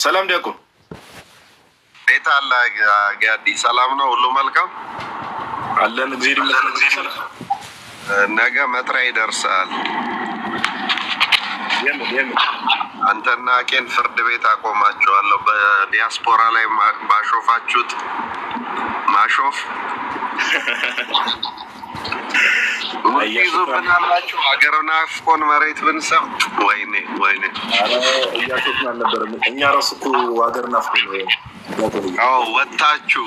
ሰላም ዲያቆን ቤት አለ ጋዲ ሰላም ነው ሁሉ መልካም አለን እግዚአብሔር ይመስገን። ነገ መጥሪያ ይደርሳል። አንተና ቄን ፍርድ ቤት አቆማቸዋለሁ። በዲያስፖራ ላይ ባሾፋችሁት ማሾፍ ይዙብናላችሁ። ሀገርና አፍቆን መሬት ብንሰም ወይኔ እያሾፍን አልነበረም። እኛ ራሱ እኮ ሀገርና አፍቆን ወጣችሁ።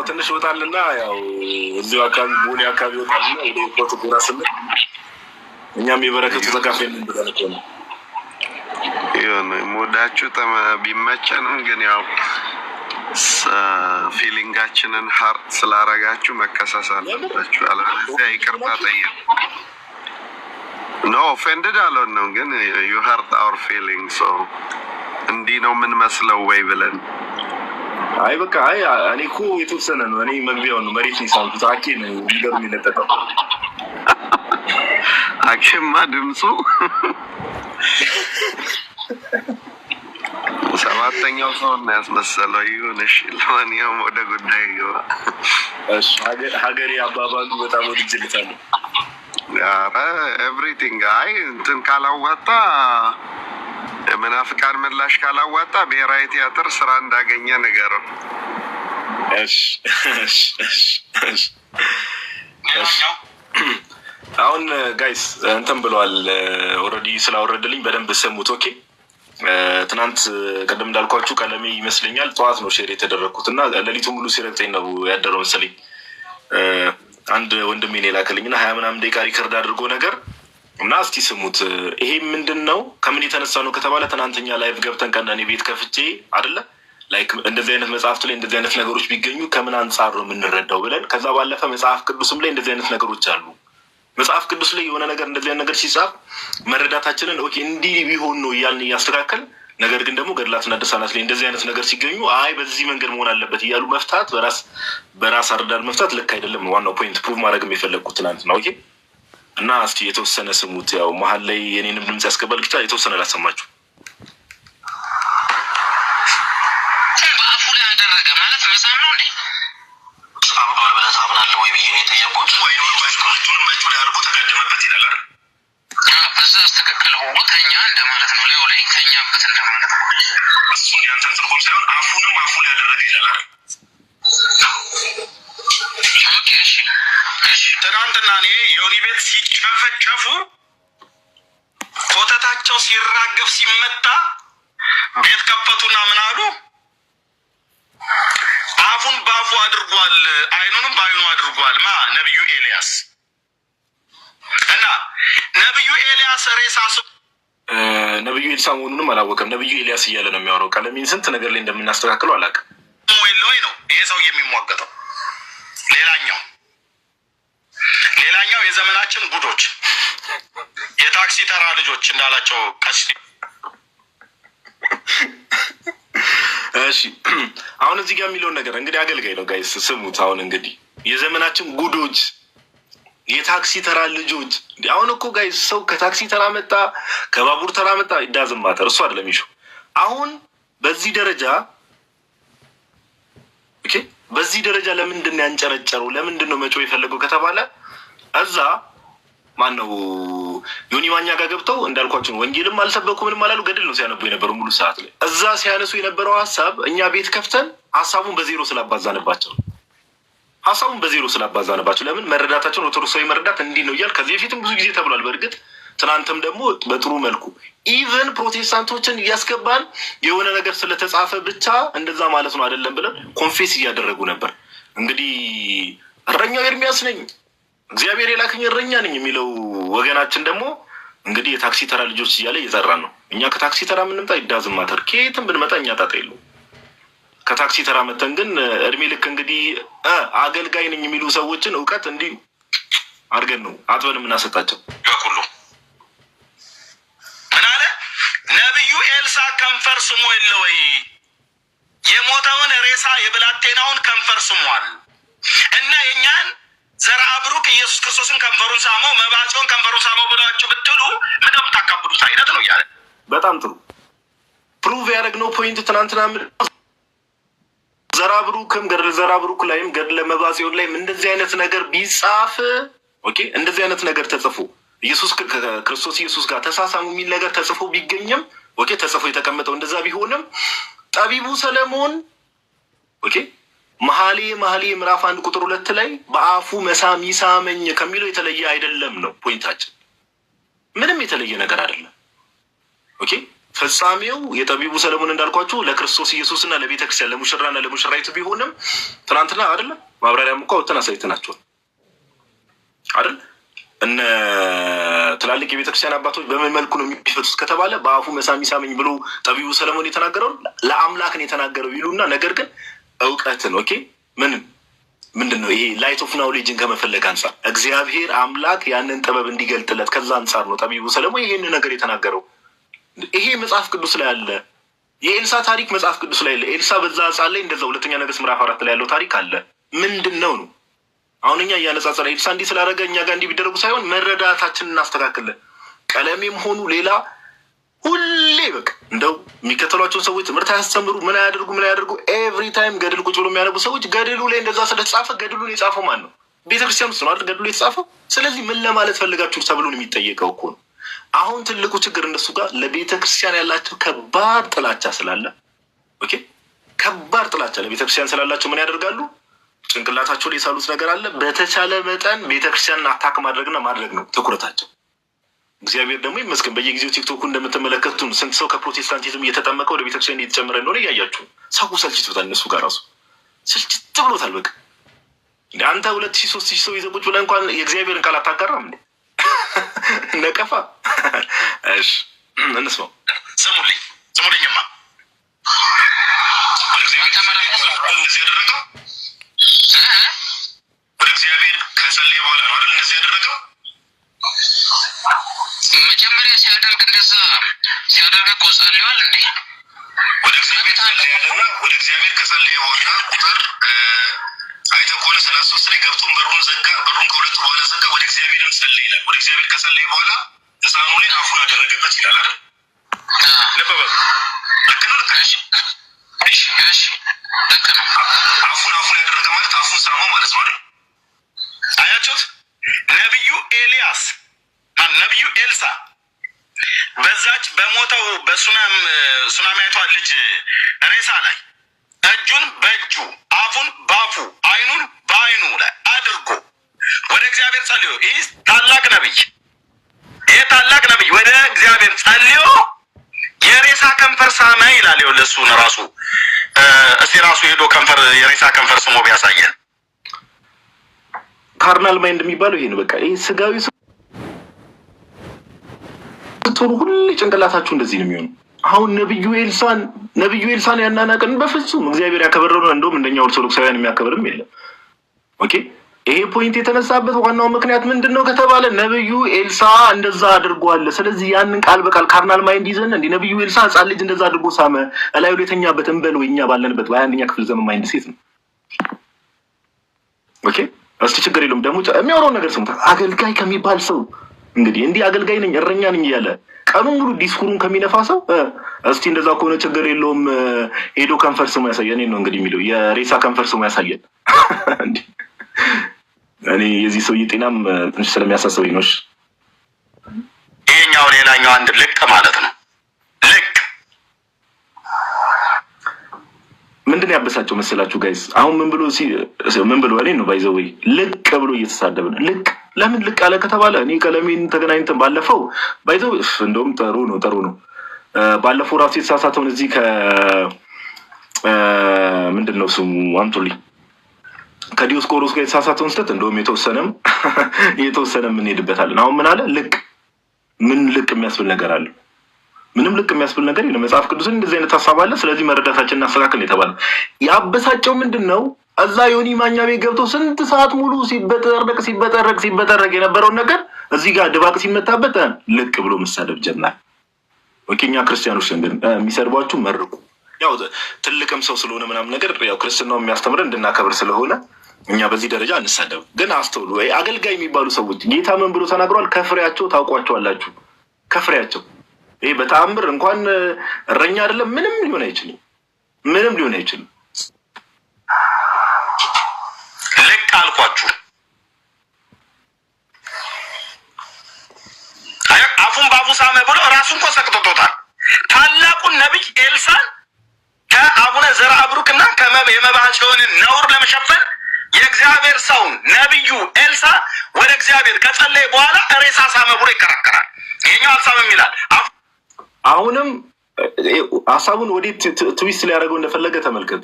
ትንሽ ወጣልና ያው እዚሁ አካባቢ ቦሌ አካባቢ ወጣልና ወደ ኮት ጉራ ስንል እኛም የበረከቱ ተካፋይ ነን ብለን እኮ ነው። ይሁን ሙዳችሁ ቢመቸንም ግን ያው ፊሊንጋችንን ሀርት ስላረጋችሁ መከሰስ አለባችሁ። አለበለዚያ ይቅርታ ጠይቁ። ኖ ኦፌንድድ አልሆንም፣ ግን ዩ ሀርት አወር ፊሊንግ ሶ እንዲህ ነው ምን መስለው ወይ ብለን በቃ እኔ እኮ የተወሰነ ነው። እኔ መግቢያውን ነው መሬት ሳንኩት አኬ ነው ሊገሩ የሚለጠቀው አክሽማ ድምፁ ሰባተኛው ሰው እና ያስመሰለው ይሁን። እሺ ለማንኛውም ወደ ጉዳይ ይገባ። ሀገሬ አባባሉ በጣም ወድጅልታለሁ። ኤቭሪቲንግ እንትን ካላዋጣ የመናፍቃን ምላሽ ካላዋጣ ብሔራዊ ቲያትር ስራ እንዳገኘ ነገረው። አሁን ጋይስ እንትን ብለዋል። ኦልሬዲ ስላወረድልኝ በደንብ ሰሙት። ኦኬ ትናንት ቅድም እንዳልኳችሁ ቀለሜ ይመስለኛል ጠዋት ነው ሼር የተደረግኩት እና ሌሊቱ ሙሉ ሲረግጠኝ ነው ያደረው መሰለኝ። አንድ ወንድሜን የላከልኝና 20 ምናምን ደቂቃ ሪከርድ አድርጎ ነገር እና እስቲ ስሙት። ይሄ ምንድን ነው ከምን የተነሳ ነው ከተባለ ትናንተኛ ላይቭ ገብተን ቀን እኔ ቤት ከፍቼ አይደለ ላይክ እንደዚህ አይነት መጽሐፍት ላይ እንደዚህ አይነት ነገሮች ቢገኙ ከምን አንጻር ነው የምንረዳው ብለን ከዛ ባለፈ መጽሐፍ ቅዱስም ላይ እንደዚህ አይነት ነገሮች አሉ። መጽሐፍ ቅዱስ ላይ የሆነ ነገር እንደዚህ አይነት ነገር ሲጻፍ መረዳታችንን ኦኬ እንዲህ ቢሆን ነው እያልን እያስተካከል፣ ነገር ግን ደግሞ ገድላትና ድርሳናት ላይ እንደዚህ አይነት ነገር ሲገኙ በዚህ መንገድ መሆን አለበት እያሉ መፍታት በራስ አረዳድ መፍታት ልክ አይደለም። ዋናው ፖይንት ፕሩቭ ማድረግ የሚፈለግኩት ትናንት ነው። ኦኬ እና እስቲ የተወሰነ ስሙት። ያው መሀል ላይ የኔንም ድምጽ ያስገባል ብቻ የተወሰነ ላሰማችሁ። በአፉ ላይ ያደረገ ማለት መሳም ነው እንዴ? አብዷል ብለህ ታምናለህ ወይ ብዬ ነው የጠየቁት። ወይ ነው ባይኖርቱንም በእጁ ላይ አድርጎ ተጋደመበት ይላል አይደል? በዛ ትክክል ሆኖ ተኛ እንደማለት ነው። ሌው ላይ ተኛበት እንደማለት ነው። እሱን ያንተን ትርጉም ሳይሆን አፉንም አፉ ላይ ያደረገ ይላል አይደል? ትናንትና እኔ ዮኒ ቤት ሲጨፈጨፉ ኮተታቸው ሲራገፍ ሲመታ ቤት ከፈቱና ምን አሉ? አፉን በአፉ አድርጓል፣ አይኑንም በአይኑ አድርጓል። ነብዩ ኤልያስ እና ነብዩ ኤልያስ ሬሳ ነብዩ ኤልሳ መሆኑንም አላወቀም። ነብዩ ኤልያስ እያለ ነው የሚያወራው። ቀለሚን ስንት ነገር ላይ እንደምናስተካክለው አላውቅም። ወይ ነው ይሄ ሰው የሚሟገተው። ሌላኛው የዘመናችን ጉዶች የታክሲ ተራ ልጆች እንዳላቸው ቀስ እሺ አሁን እዚህ ጋር የሚለውን ነገር እንግዲህ አገልጋይ ነው ጋይስ ስሙት። አሁን እንግዲህ የዘመናችን ጉዶች የታክሲ ተራ ልጆች። አሁን እኮ ጋይስ ሰው ከታክሲ ተራ መጣ ከባቡር ተራ መጣ ይዳዝም ማተር እሱ አይደለም ይሹ። አሁን በዚህ ደረጃ ኦኬ በዚህ ደረጃ ለምንድን ነው ያንጨረጨረው? ለምንድን ነው መጮህ የፈለገው ከተባለ እዛ ማነው ዮኒ ማኛ ጋር ገብተው እንዳልኳቸው ወንጌልም አልሰበኩ ምንም አላሉ። ገድል ነው ሲያነቡ የነበረው ሙሉ ሰዓት ላይ እዛ ሲያነሱ የነበረው ሀሳብ እኛ ቤት ከፍተን ሀሳቡን በዜሮ ስላባዛንባቸው ለምን መረዳታቸውን ኦርቶዶክሳዊ መረዳት እንዲህ ነው እያል ከዚህ በፊትም ብዙ ጊዜ ተብሏል። በእርግጥ ትናንትም ደግሞ በጥሩ መልኩ ኢቨን ፕሮቴስታንቶችን እያስገባን የሆነ ነገር ስለተጻፈ ብቻ እንደዛ ማለት ነው አይደለም ብለን ኮንፌስ እያደረጉ ነበር። እንግዲህ እረኛው ኤርሚያስ ነኝ እግዚአብሔር የላከኝ እረኛ ነኝ የሚለው ወገናችን ደግሞ እንግዲህ የታክሲ ተራ ልጆች እያለ እየጠራን ነው። እኛ ከታክሲ ተራ ምንምጣ ይዳዝም ማተር ከየትም ብንመጣ እኛ ጣጣ የለው። ከታክሲ ተራ መተን ግን እድሜ ልክ እንግዲህ አገልጋይ ነኝ የሚሉ ሰዎችን እውቀት እንዲህ አድርገን ነው አጥበን የምናሰጣቸው። ሁሉ ምን አለ ነብዩ ኤልሳ ከንፈር ስሞ የለ ወይ? የሞተውን ሬሳ የብላቴናውን ከንፈር ስሟል እና የኛን ዘርአ ብሩክ ኢየሱስ ክርስቶስን ከንፈሩን ሳመው መባጮን ከንፈሩን ሳመው ብላችሁ ብትሉ ምንም ታካብዱት አይነት ነው እያለ በጣም ጥሩ ያደረግነው ፖይንት ትናንትና ዘራብሩክም ገድለ ዘራብሩክ ላይም ገድለ መባጽዮን ላይም እንደዚህ አይነት ነገር ቢጻፍ ኦኬ፣ እንደዚህ አይነት ነገር ተጽፎ ኢየሱስ ክርስቶስ ኢየሱስ ጋር ተሳሳሙ የሚል ነገር ተጽፎ ቢገኝም ኦኬ፣ ተጽፎ የተቀመጠው እንደዛ ቢሆንም ጠቢቡ ሰለሞን ኦኬ መኃልየ ምዕራፍ 1 ቁጥር 2 ላይ በአፉ መሳም ይሳመኝ ከሚለው የተለየ አይደለም ነው ፖይንታችን። ምንም የተለየ ነገር አይደለም። ኦኬ ፍጻሜው የጠቢቡ ሰለሞን እንዳልኳችሁ ለክርስቶስ ኢየሱስና ለቤተክርስቲያን ለሙሽራና ለሙሽራይቱ ቢሆንም ትናንትና አይደለም ማብራሪያም እኮ ወጥተን አሳይተናቸዋል አይደል? እነ ትላልቅ የቤተክርስቲያን አባቶች በምን መልኩ ነው የሚፈቱት ከተባለ በአፉ መሳም ይሳመኝ ብሎ ጠቢቡ ሰለሞን የተናገረውን ለአምላክ ነው የተናገረው ይሉና ነገር ግን እውቀትን ኦኬ ምንድን ነው ይሄ ላይት ኦፍ ናውሌጅን ከመፈለግ አንጻር እግዚአብሔር አምላክ ያንን ጥበብ እንዲገልጥለት ከዛ አንጻር ነው ጠቢቡ ሰለሞን ይሄን ነገር የተናገረው። ይሄ መጽሐፍ ቅዱስ ላይ አለ። የኤልሳ ታሪክ መጽሐፍ ቅዱስ ላይ አለ። ኤልሳ በዛ ሕፃን ላይ እንደዛ ሁለተኛ ነገሥት ምዕራፍ 4 ላይ ያለው ታሪክ አለ። ምንድን ነው አሁን እኛ እያነጻጸረ ኤልሳ እንዲህ ስላደረገ እኛ ጋር እንዲህ ቢደረጉ ሳይሆን መረዳታችንን እናስተካክለን። ቀለሜም ሆኑ ሌላ ሁሌ በቃ እንደው የሚከተሏቸውን ሰዎች ትምህርት አያስተምሩ ምን አያደርጉ ኤቭሪ ታይም ገድል ቁጭ ብሎ የሚያነቡ ሰዎች ገድሉ ላይ እንደዛ ስለተጻፈ ገድሉን የጻፈው ማን ነው? ቤተክርስቲያን ውስጥ ነው አይደል ገድሉ የተጻፈው። ስለዚህ ምን ለማለት ፈልጋችሁ ተብሎን የሚጠየቀው እኮ ነው። አሁን ትልቁ ችግር እነሱ ጋር ለቤተክርስቲያን ያላቸው ከባድ ጥላቻ ስላለ ኦኬ ከባድ ጥላቻ ለቤተክርስቲያን ስላላቸው ምን ያደርጋሉ? ጭንቅላታቸው ላይ የሳሉት ነገር አለ። በተቻለ መጠን ቤተክርስቲያንን አታክ ማድረግ ነው ትኩረታቸው። እግዚአብሔር ደግሞ ይመስገን በየጊዜው ቲክቶኩ እንደምትመለከቱን ስንት ሰው ከፕሮቴስታንቲዝም እየተጠመቀ ወደ ቤተክርስቲያን እየተጨመረ እንደሆነ እያያችሁ ሰው ሰልችቶታል። እነሱ ጋር ራሱ ስልችት ብሎታል። በቃ አንተ 2000-3000 ሰው ይዘህ ቁጭ ብለህ እንኳን የእግዚአብሔርን ቃል አታጋራም እንዴ? ነቀፋ። እሺ እንስማው። ስሙልኝማ ወደ እግዚአብሔር ከጸለየ በኋላ ነው አይደል እንደዚህ ያደረገው? መጀመሪያ ሲያደርግ እንደዛ ሲያደርግ እኮ ጸልዋል እንዴ? ወደ እግዚአብሔር ጸልያለና ወደ እግዚአብሔር ከጸለየ በኋላ ቁጥር አይተህ ከሆነ 33 ላይ ገብቶ በሩን ዘጋ። በሩን ከሁለቱ በኋላ ዘጋ። ወደ እግዚአብሔርም ጸለየ ይላል። ወደ እግዚአብሔር ከጸለየ በኋላ ሕፃኑ ላይ አፉን አደረገበት ይላል አይደል? ነበበ ልክ ነው። እሺ ልክ ነው። አፉን ያደረገ ማለት አፉን ሳመው ማለት ነው አይደል? አያችሁት? ነብዩ ኤልያስ ነብዩ ኤልሳ በዛች በሞተው በሱናማይቷ ልጅ ሬሳ ላይ እጁን በእጁ አፉን ባፉ አይኑን በአይኑ ላይ አድርጎ ወደ እግዚአብሔር ጸልዮ ይህ ታላቅ ነብይ ወደ እግዚአብሔር ጸልዮ የሬሳ ከንፈር ሳመ ይላል። ይኸውልህ እሱን ራሱ እስቲ ራሱ ሄዶ የሬሳ ከንፈር ስሞ ቢያሳየን። ካርናል ማይንድ የሚባለው ይሄ ነው። በቃ ይሄ ስጋዊ ስትሆኑ ሁሌ ጭንቅላታችሁ እንደዚህ ነው የሚሆኑ። አሁን ነብዩ ኤልሳን ያናናቅን በፍጹም እግዚአብሔር ያከበረው ነው። እንደውም እንደኛ ኦርቶዶክሳውያን የሚያከብርም የለም። ኦኬ ይሄ ፖይንት የተነሳበት ዋናው ምክንያት ምንድን ነው ከተባለ ነብዩ ኤልሳ እንደዛ አድርጓል። ስለዚህ ያንን ቃል በቃል ካርናል ማይንድ ይዘን እንደ ነብዩ ኤልሳ ሕፃን ልጅ እንደዛ አድርጎ ሳመ እላዩ ላይ የተኛበት እንበል ወይ እኛ ባለንበት በ21ኛ ክፍለ ዘመን ማይንድ ሴት ነው። ኦኬ እስቲ ችግር የለውም። ደግሞ የሚያወራውን ነገር ስሙት። አገልጋይ ከሚባል ሰው እንግዲህ እንዲህ አገልጋይ ነኝ እረኛ ነኝ እያለ ቀኑን ሙሉ ዲስኩሩን ከሚነፋ ሰው እስቲ እንደዛ ከሆነ ችግር የለውም ሄዶ ከንፈር ስሙ ያሳየን ነው እንግዲህ የሚለው የሬሳ ከንፈር ስሙ ያሳየን። እኔ የዚህ ሰውዬ ጤናም ትንሽ ስለሚያሳስበኝ ነው። ይሄኛው ሌላኛው አንድ ልቅ ማለት ነው። ልቅ ምንድን ነው ያበሳጨው መሰላችሁ ጋይስ? አሁን ምን ብሎ እኔ ነው ባይዘወይ ልቅ ብሎ እየተሳደበ ነው። ልቅ ለምን ልቅ አለ ከተባለ እኔ ቀለሜን ተገናኝተን ባለፈው ባይዘው እንደውም ጥሩ ነው። ባለፈው ራሱ የተሳሳተውን እዚህ ምንድን ነው ስሙ አምጡልኝ ከዲዮስቆሮስ ጋር የተሳሳተውን ስህተት እንደውም የተወሰነም እንሄድበታለን። አሁን ምን አለ ምን ልቅ የሚያስብል ነገር አለ? ምንም ልቅ የሚያስብል ነገር የለም። መጽሐፍ ቅዱስን እንደዚህ አይነት ሀሳብ አለ። ስለዚህ መረዳታችን እናስተካክል የተባለ ያበሳጨው ምንድን ነው? እዛ ዮኒ ማኛ ቤት ገብቶ ስንት ሰዓት ሙሉ ሲበጠረቅ የነበረውን ነገር እዚህ ጋር ድባቅ ሲመታበት ልቅ ብሎ መሳደብ ጀመር። ወኪኛ ክርስቲያኖች ግን የሚሰድቧችሁ መርቁ። ያው ትልቅም ሰው ስለሆነ ምናምን ነገር ያው ክርስትናው የሚያስተምረን እንድናከብር ስለሆነ እኛ በዚህ ደረጃ እንሳደብ። ግን አስተውሉ። ወይ አገልጋይ የሚባሉ ሰዎች ጌታ ምን ብሎ ተናግሯል? ከፍሬያቸው ታውቋቸዋላችሁ። ከፍሬያቸው ይሄ በተአምር እንኳን እረኛ አይደለም ምንም ሊሆን አይችልም። ምንም ሊሆን አይችልም። ልክ አልኳችሁ። አፉን በአፉ ሳመ ብሎ ራሱን እኮ ሰቅጥቶታል። ታላቁን ነቢይ ኤልሳን ከአቡነ ዘርዓ ብሩክና የመባቸውን ነውር ለመሸፈን የእግዚአብሔር ሰውን ነቢዩ ኤልሳ ወደ እግዚአብሔር ከጸለየ በኋላ ሬሳ ሳመ ብሎ ይከራከራል። ይሄኛው አልሳመም ይላል። አሁንም ሀሳቡን ወዴት ትዊስት ሊያደርገው እንደፈለገ ተመልከቱ።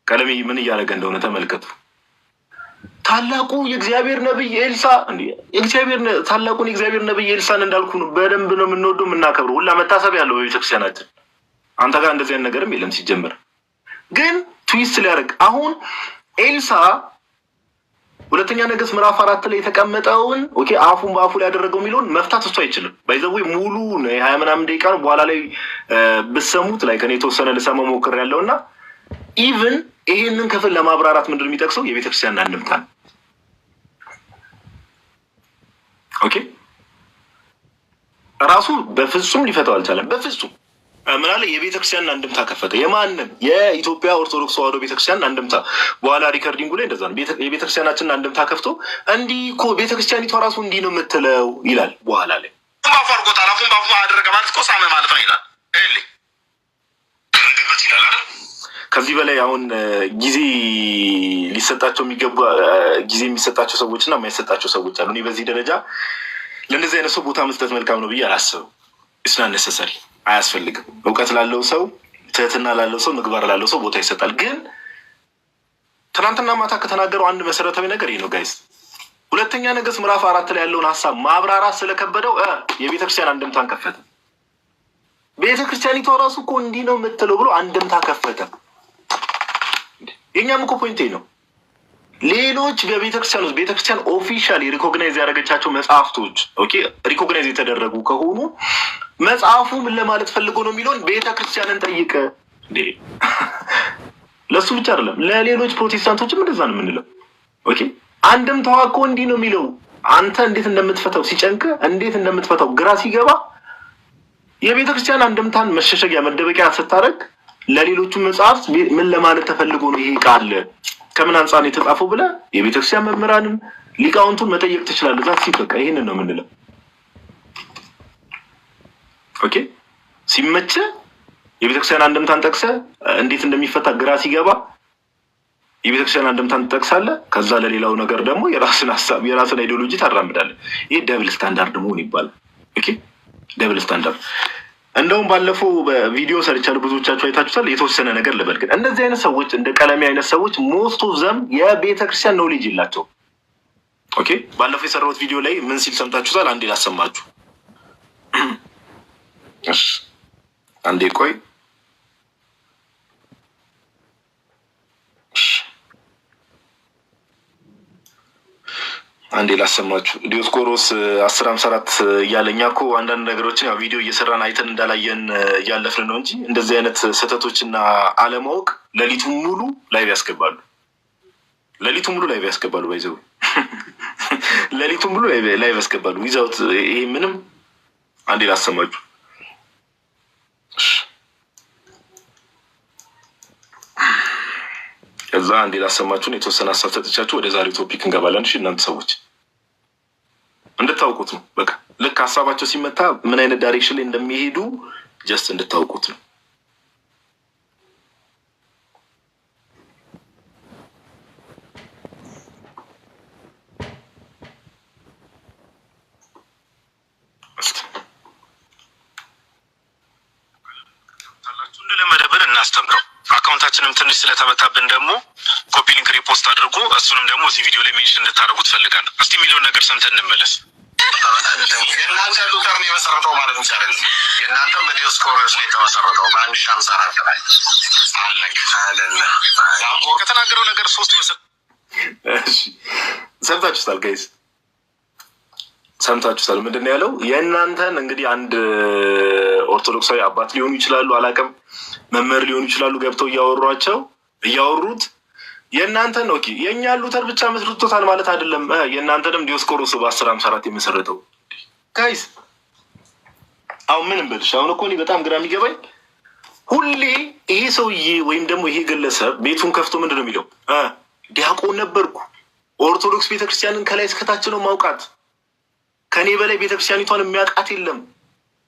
ቀለሜ ምን እያደረገ እንደሆነ ተመልከቱ። ታላቁ የእግዚአብሔር ነብይ ኤልሳ ታላቁን የእግዚአብሔር ነብይ ኤልሳን እንዳልኩ ነው በደንብ ነው የምንወደው የምናከብረው። ሁላ መታሰቢያ ያለው በቤተክርስቲያናችን። አንተ ጋር እንደዚህ አይነት ነገርም የለም ሲጀምር። ግን ትዊስት ሊያደርግ አሁን ኤልሳ ሁለተኛ ነገሥት ምዕራፍ 4 ላይ የተቀመጠውን አፉን በአፉ ላይ ያደረገው የሚለውን መፍታት እሱ አይችልም። ባይዘው ሙሉ ነው 20 ምናምን ደቂቃ ነው። በኋላ ላይ ብሰሙት ላይ ከኔ የተወሰነ ልሰማ ሞክር ያለውና ኢቭን ይሄንን ክፍል ለማብራራት ምንድን የሚጠቅሰው የቤተክርስቲያን አንድምታ ነው። ኦኬ ራሱ በፍጹም ሊፈታው አልቻለም። በፍጹም ምን አለ? የቤተክርስቲያን አንድምታ ከፈተ። የማንም የኢትዮጵያ ኦርቶዶክስ ተዋሕዶ ቤተክርስቲያን አንድምታ። በኋላ ሪከርዲንጉ ላይ እንደዛ ነው። የቤተክርስቲያናችንን አንድምታ ከፍቶ እንዲህ እኮ ቤተክርስቲያኒቷ ራሱ እንዲህ ነው የምትለው ይላል። በኋላ ላይ ባፉ አድርጎታል። አፉን ባፉ አደረገ ማለት እኮ ሳመ ማለት ነው ይላል። ከዚህ በላይ አሁን ጊዜ ሊሰጣቸው የሚገባ ጊዜ የሚሰጣቸው ሰዎች እና የማይሰጣቸው ሰዎች አሉ። እኔ በዚህ ደረጃ ለእንደዚህ አይነት ሰው ቦታ መስጠት መልካም ነው ብዬ አላስብም። ኢትስ ናት ኔሰሰሪ፣ አያስፈልግም። እውቀት ላለው ሰው፣ ትህትና ላለው ሰው፣ ምግባር ላለው ሰው ቦታ ይሰጣል። ግን ትናንትና ማታ ከተናገረው አንድ መሰረታዊ ነገር ይህ ነው ጋይስ። ሁለተኛ ነገሥት ምዕራፍ 4 ላይ ያለውን ሀሳብ ማብራራት ስለከበደው የቤተክርስቲያን አንድምታን ከፈተ። ቤተክርስቲያኒቷ ራሱ እኮ እንዲህ ነው የምትለው ብሎ አንድምታ ከፈተ። የኛም እኮ ፖይንቴ ነው። ሌሎች በቤተክርስቲያን ውስጥ ቤተክርስቲያን ኦፊሻሊ ሪኮግናይዝ ያደረገቻቸው መጽሐፍቶች ሪኮግናይዝ የተደረጉ ከሆኑ መጽሐፉ ምን ለማለት ፈልጎ ነው የሚለውን ቤተክርስቲያንን ጠይቀ። ለሱ ብቻ አይደለም ለሌሎች ፕሮቴስታንቶችም እንደዛ ነው የምንለው። አንድምታዋ እኮ እንዲህ ነው የሚለው። አንተ እንዴት እንደምትፈታው ሲጨንቅ፣ እንዴት እንደምትፈታው ግራ ሲገባ የቤተክርስቲያን አንድምታን መሸሸጊያ መደበቂያ ስታደርግ ለሌሎቹ መጽሐፍት ምን ለማለት ተፈልጎ ነው ይሄ ቃል ከምን አንጻር ነው የተጻፈው ብለህ የቤተክርስቲያን መምህራንን ሊቃውንቱን መጠየቅ ትችላለህ። ዛት ሲበቃ ይሄንን ነው የምንለው። ሲመቸ የቤተክርስቲያን አንድምታን ጠቅሰህ እንዴት እንደሚፈታ ግራ ሲገባ የቤተክርስቲያን አንድምታን ትጠቅሳለህ። ከዛ ለሌላው ነገር ደግሞ የራስን ሀሳብ የራስን አይዲዮሎጂ ታራምዳለህ። ይሄ ደብል ስታንዳርድ መሆን ይባላል። ደብል ስታንዳርድ። እንደውም ባለፈው በቪዲዮ ሰርቻለሁ፣ ብዙዎቻችሁ አይታችሁታል። የተወሰነ ነገር ልበል ግን እንደዚህ አይነት ሰዎች እንደ ቀለሜ አይነት ሰዎች ሞስት ኦፍ ዘም የቤተክርስቲያን ኖሌጅ የላቸው። ባለፈው የሰራሁት ቪዲዮ ላይ ምን ሲል ሰምታችሁታል? አንዴ ላሰማችሁ። አንዴ ቆይ አንዴ ላሰማችሁ። ዲዮስቆሮስ 1054 እያለኛ እኮ አንዳንድ ነገሮችን ያው ቪዲዮ እየሰራን አይተን እንዳላየን እያለፍን ነው እንጂ እንደዚህ አይነት ስህተቶችና አለማወቅ ሌሊቱን ሙሉ ላይቭ ያስገባሉ። ሌሊቱን ሙሉ ላይቭ ያስገባሉ። ባይዘው ሌሊቱን ሙሉ ላይቭ ያስገባሉ። ዊዛውት ይሄ ምንም። አንዴ ላሰማችሁ። ከዛ አንዴ ላሰማችሁን የተወሰነ ሀሳብ ሰጥቻችሁ ወደ ዛሬው ቶፒክ እንገባለን። እሺ እናንተ ሰዎች እንድታውቁት ነው። በቃ ልክ ሀሳባቸው ሲመታ ምን አይነት ዳይሬክሽን ላይ እንደሚሄዱ ጀስት እንድታውቁት ነው። ለመደብር እናስተምረው። አካውንታችንም ትንሽ ስለተመታብን ደግሞ ኮፒ ሊንክ ሪፖስት አድርጎ እሱንም ደግሞ እዚህ ቪዲዮ ላይ ሜንሽን እንድታደርጉ ትፈልጋለሁ። እስቲ የሚለውን ነገር ሰምተን እንመለስ። የእናንተ ሉተር ነው የመሰረተው ማለት ይቻላል። የእናንተም በዲዮስቆሮስ ነው የተመሰረተው በ1054 ላይ አለ። ከተናገረው ነገር 3 ሰምታችሁታል ጋይስ፣ ሰምታችሁታል። ምንድን ነው ያለው? የእናንተን እንግዲህ አንድ ኦርቶዶክሳዊ አባት ሊሆኑ ይችላሉ፣ አላውቅም፣ መምህር ሊሆኑ ይችላሉ። ገብተው እያወሩት የእናንተን የእኛ ሉተር ብቻ መስርቶታል ማለት አይደለም። የእናንተንም ዲዮስቆሮስ በ1054 የመሰረተው ጋይስ አሁን ምንም በልሽ አሁን እኮ እኔ በጣም ግራ የሚገባኝ ሁሌ ይሄ ሰውዬ ወይም ደግሞ ይሄ ግለሰብ ቤቱን ከፍቶ ምንድን ነው የሚለው? ዲያቆን ነበርኩ፣ ኦርቶዶክስ ቤተክርስቲያንን ከላይ እስከታች ነው ማውቃት፣ ከኔ በላይ ቤተክርስቲያኒቷን የሚያውቃት የለም፣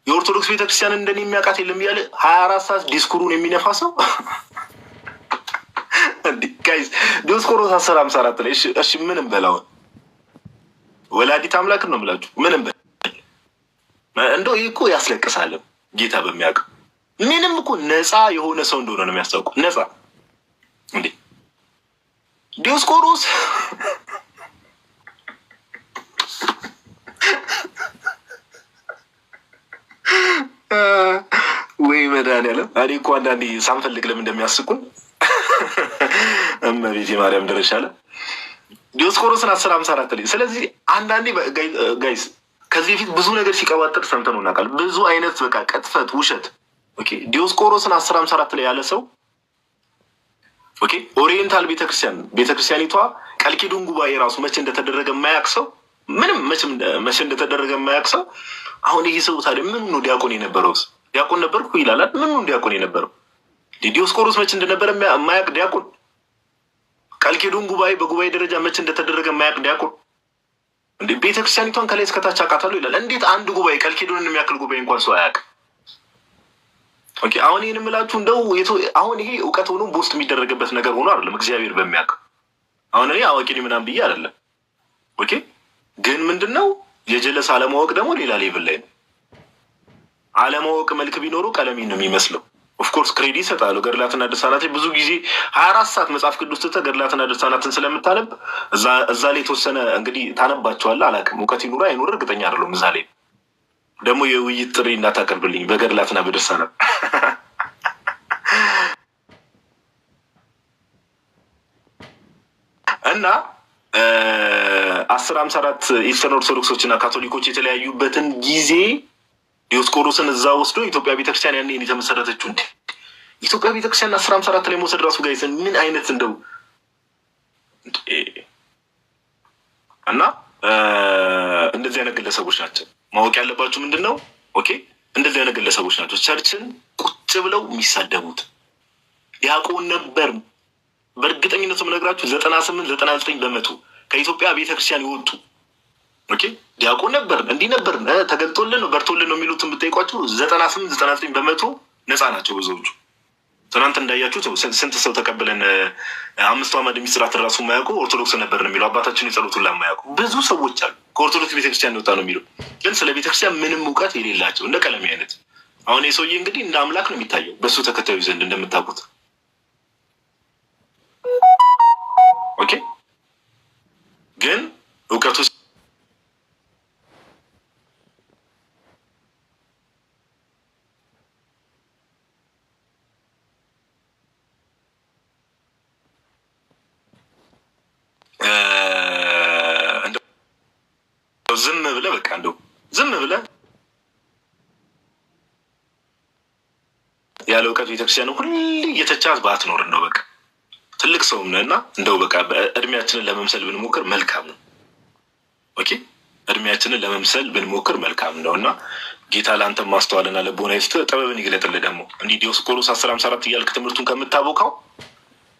የኦርቶዶክስ ቤተክርስቲያንን እንደኔ የሚያውቃት የለም እያለ 24 ሰዓት ዲስኩሩን የሚነፋ ሰው ጋይዝ ዲዮስቆሮስ 10:54 ላይ እሺ ምንም በላውን ወላዲት አምላክን ነው የምላችሁ። ምንም በል እንደው ይህ እኮ ያስለቅሳልም ጌታ በሚያውቅ ምንም እኮ ነፃ የሆነ ሰው እንደሆነ ነው የሚያስታውቁ። ነፃ እንዴ ዲዮስቆሮስ ወይ መድኃኒዓለም እኔ እኮ አንዳንዴ ሳንፈልግ ለምን እንደሚያስቁን እመቤቴ ማርያም ደረሻለ ዲዮስቆሮስን 10:54 ላይ። ስለዚህ አንዳንዴ ጋይስ ከዚህ በፊት ብዙ ነገር ሲቀባጥር ሰምተን እናውቃለን። ብዙ አይነት በቃ ቅጥፈት፣ ውሸት። ኦኬ ዲዮስቆሮስን 10:54 ላይ ያለ ሰው ኦኬ ኦሪየንታል ቤተክርስቲያኒቷ ቃል ኪዳን ጉባኤ ራሱ መቼ እንደተደረገ የማያውቅ ሰው ምንም መቼ እንደተደረገ የማያውቅ ሰው አሁን ይሄ ሰው ታዲያ ምን ነው ዲያቆን የነበረው? ዲያቆን ነበርኩ ይላል። ምን ነው ዲያቆን የነበረው? ዲዮስቆሮስ መቼ እንደነበረ የማያውቅ ዲያቆን፣ ቃል ኪዳን ጉባኤ በጉባኤ ደረጃ መቼ እንደተደረገ የማያውቅ ዲያቆን እንዴ ቤተክርስቲያኒቷን ከላይ እስከታች አውቃታለሁ ይላል። እንዴት አንድ ጉባኤ ቃል ኪዳንን የሚያክል ጉባኤ እንኳን ሰው አያውቅ? ኦኬ አሁን ይህን የምላችሁ እንደው አሁን ይሄ እውቀት ሆኖ በውስጥ የሚደረግበት ነገር ሆኖ አይደለም፣ እግዚአብሔር በሚያውቅ አሁን እኔ አዋቂ ምናምን ብዬ አይደለም። ኦኬ ግን ምንድን ነው የጀለስ አለማወቅ ደግሞ ሌላ ሌቭል ላይ ነው። አለማወቅ መልክ ቢኖረው ቀለሚን ነው የሚመስለው። ኦፍኮርስ ክሬዲት ይሰጣሉ። ገድላትና ድርሳናት ብዙ ጊዜ 24 ሰዓት መጽሐፍ ቅዱስ ትተህ ገድላትና ድርሳናትን ስለምታነብ እዛ ላይ የተወሰነ እንግዲህ ታነባቸዋለህ። አላውቅም እውቀት ይኑር አይኑር እርግጠኛ አይደለሁም። እዛ ላይ ደግሞ የውይይት ጥሪ እንዳታቀርብልኝ በገድላትና በድርሳናት እና 10:54 ኢስተርን ኦርቶዶክሶች እና ካቶሊኮች የተለያዩበትን ጊዜ ዲዮስቆሮስን እዛ ወስዶ ኢትዮጵያ ቤተክርስቲያን ያኔ የተመሰረተችው እንዴ ኢትዮጵያ ቤተክርስቲያን 10:54 ላይ መውሰድ ራሱ ጋይስ ምን አይነት እንደው እና እንደዚህ አይነት ግለሰቦች ናቸው። ማወቅ ያለባችሁ ምንድን ነው? ኦኬ እንደዚህ አይነት ግለሰቦች ናቸው ቸርችን ቁጭ ብለው የሚሳደቡት። ዲያቆን ነበር በእርግጠኝነቱ የምነግራችሁ 98-99% ከኢትዮጵያ ቤተክርስቲያን ይወጡ ኦኬ ዲያቆን ነበር እንዲህ ነበር ተገልጦልን ነው በርቶልን ነው የሚሉትን ብትጠይቋቸው 98-99% ነፃ ናቸው ብዙዎቹ። ትናንት እንዳያችሁት ስንት ሰው ተቀብለን 5 ዓመት ሚስጥራት ራሱ የማያውቁ ኦርቶዶክስ ነበር ነው የሚሉ አባታችን የጸሎቱን ለማያውቁ ብዙ ሰዎች አሉ። ከኦርቶዶክስ ቤተክርስቲያን እንወጣ ነው የሚሉ ግን ስለ ቤተክርስቲያን ምንም እውቀት የሌላቸው እንደ ቀለሜ አይነት። አሁን የሰውዬ እንግዲህ እንደ አምላክ ነው የሚታየው በሱ ተከታዩ ዘንድ እንደምታውቁት። ኦኬ ግን እውቀቱ ዝም ብለህ በቃ እንደው ዝም ብለህ ያለ እውቀት ቤተክርስቲያን ሁሌ እየተቻት ባትኖር እንደው በቃ ትልቅ ሰውም ነህ እና እንደው በቃ እድሜያችንን ለመምሰል ብንሞክር መልካም ነው። ኦኬ እድሜያችንን ለመምሰል ብንሞክር መልካም ነው እና ጌታ ለአንተ ማስተዋልና ልቦና ይስጥህ፣ ጥበብን ይግለጥልህ። ደግሞ እንዲህ ዲዮስቆሮስ 10:54 እያልክ ትምህርቱን ከምታቦካው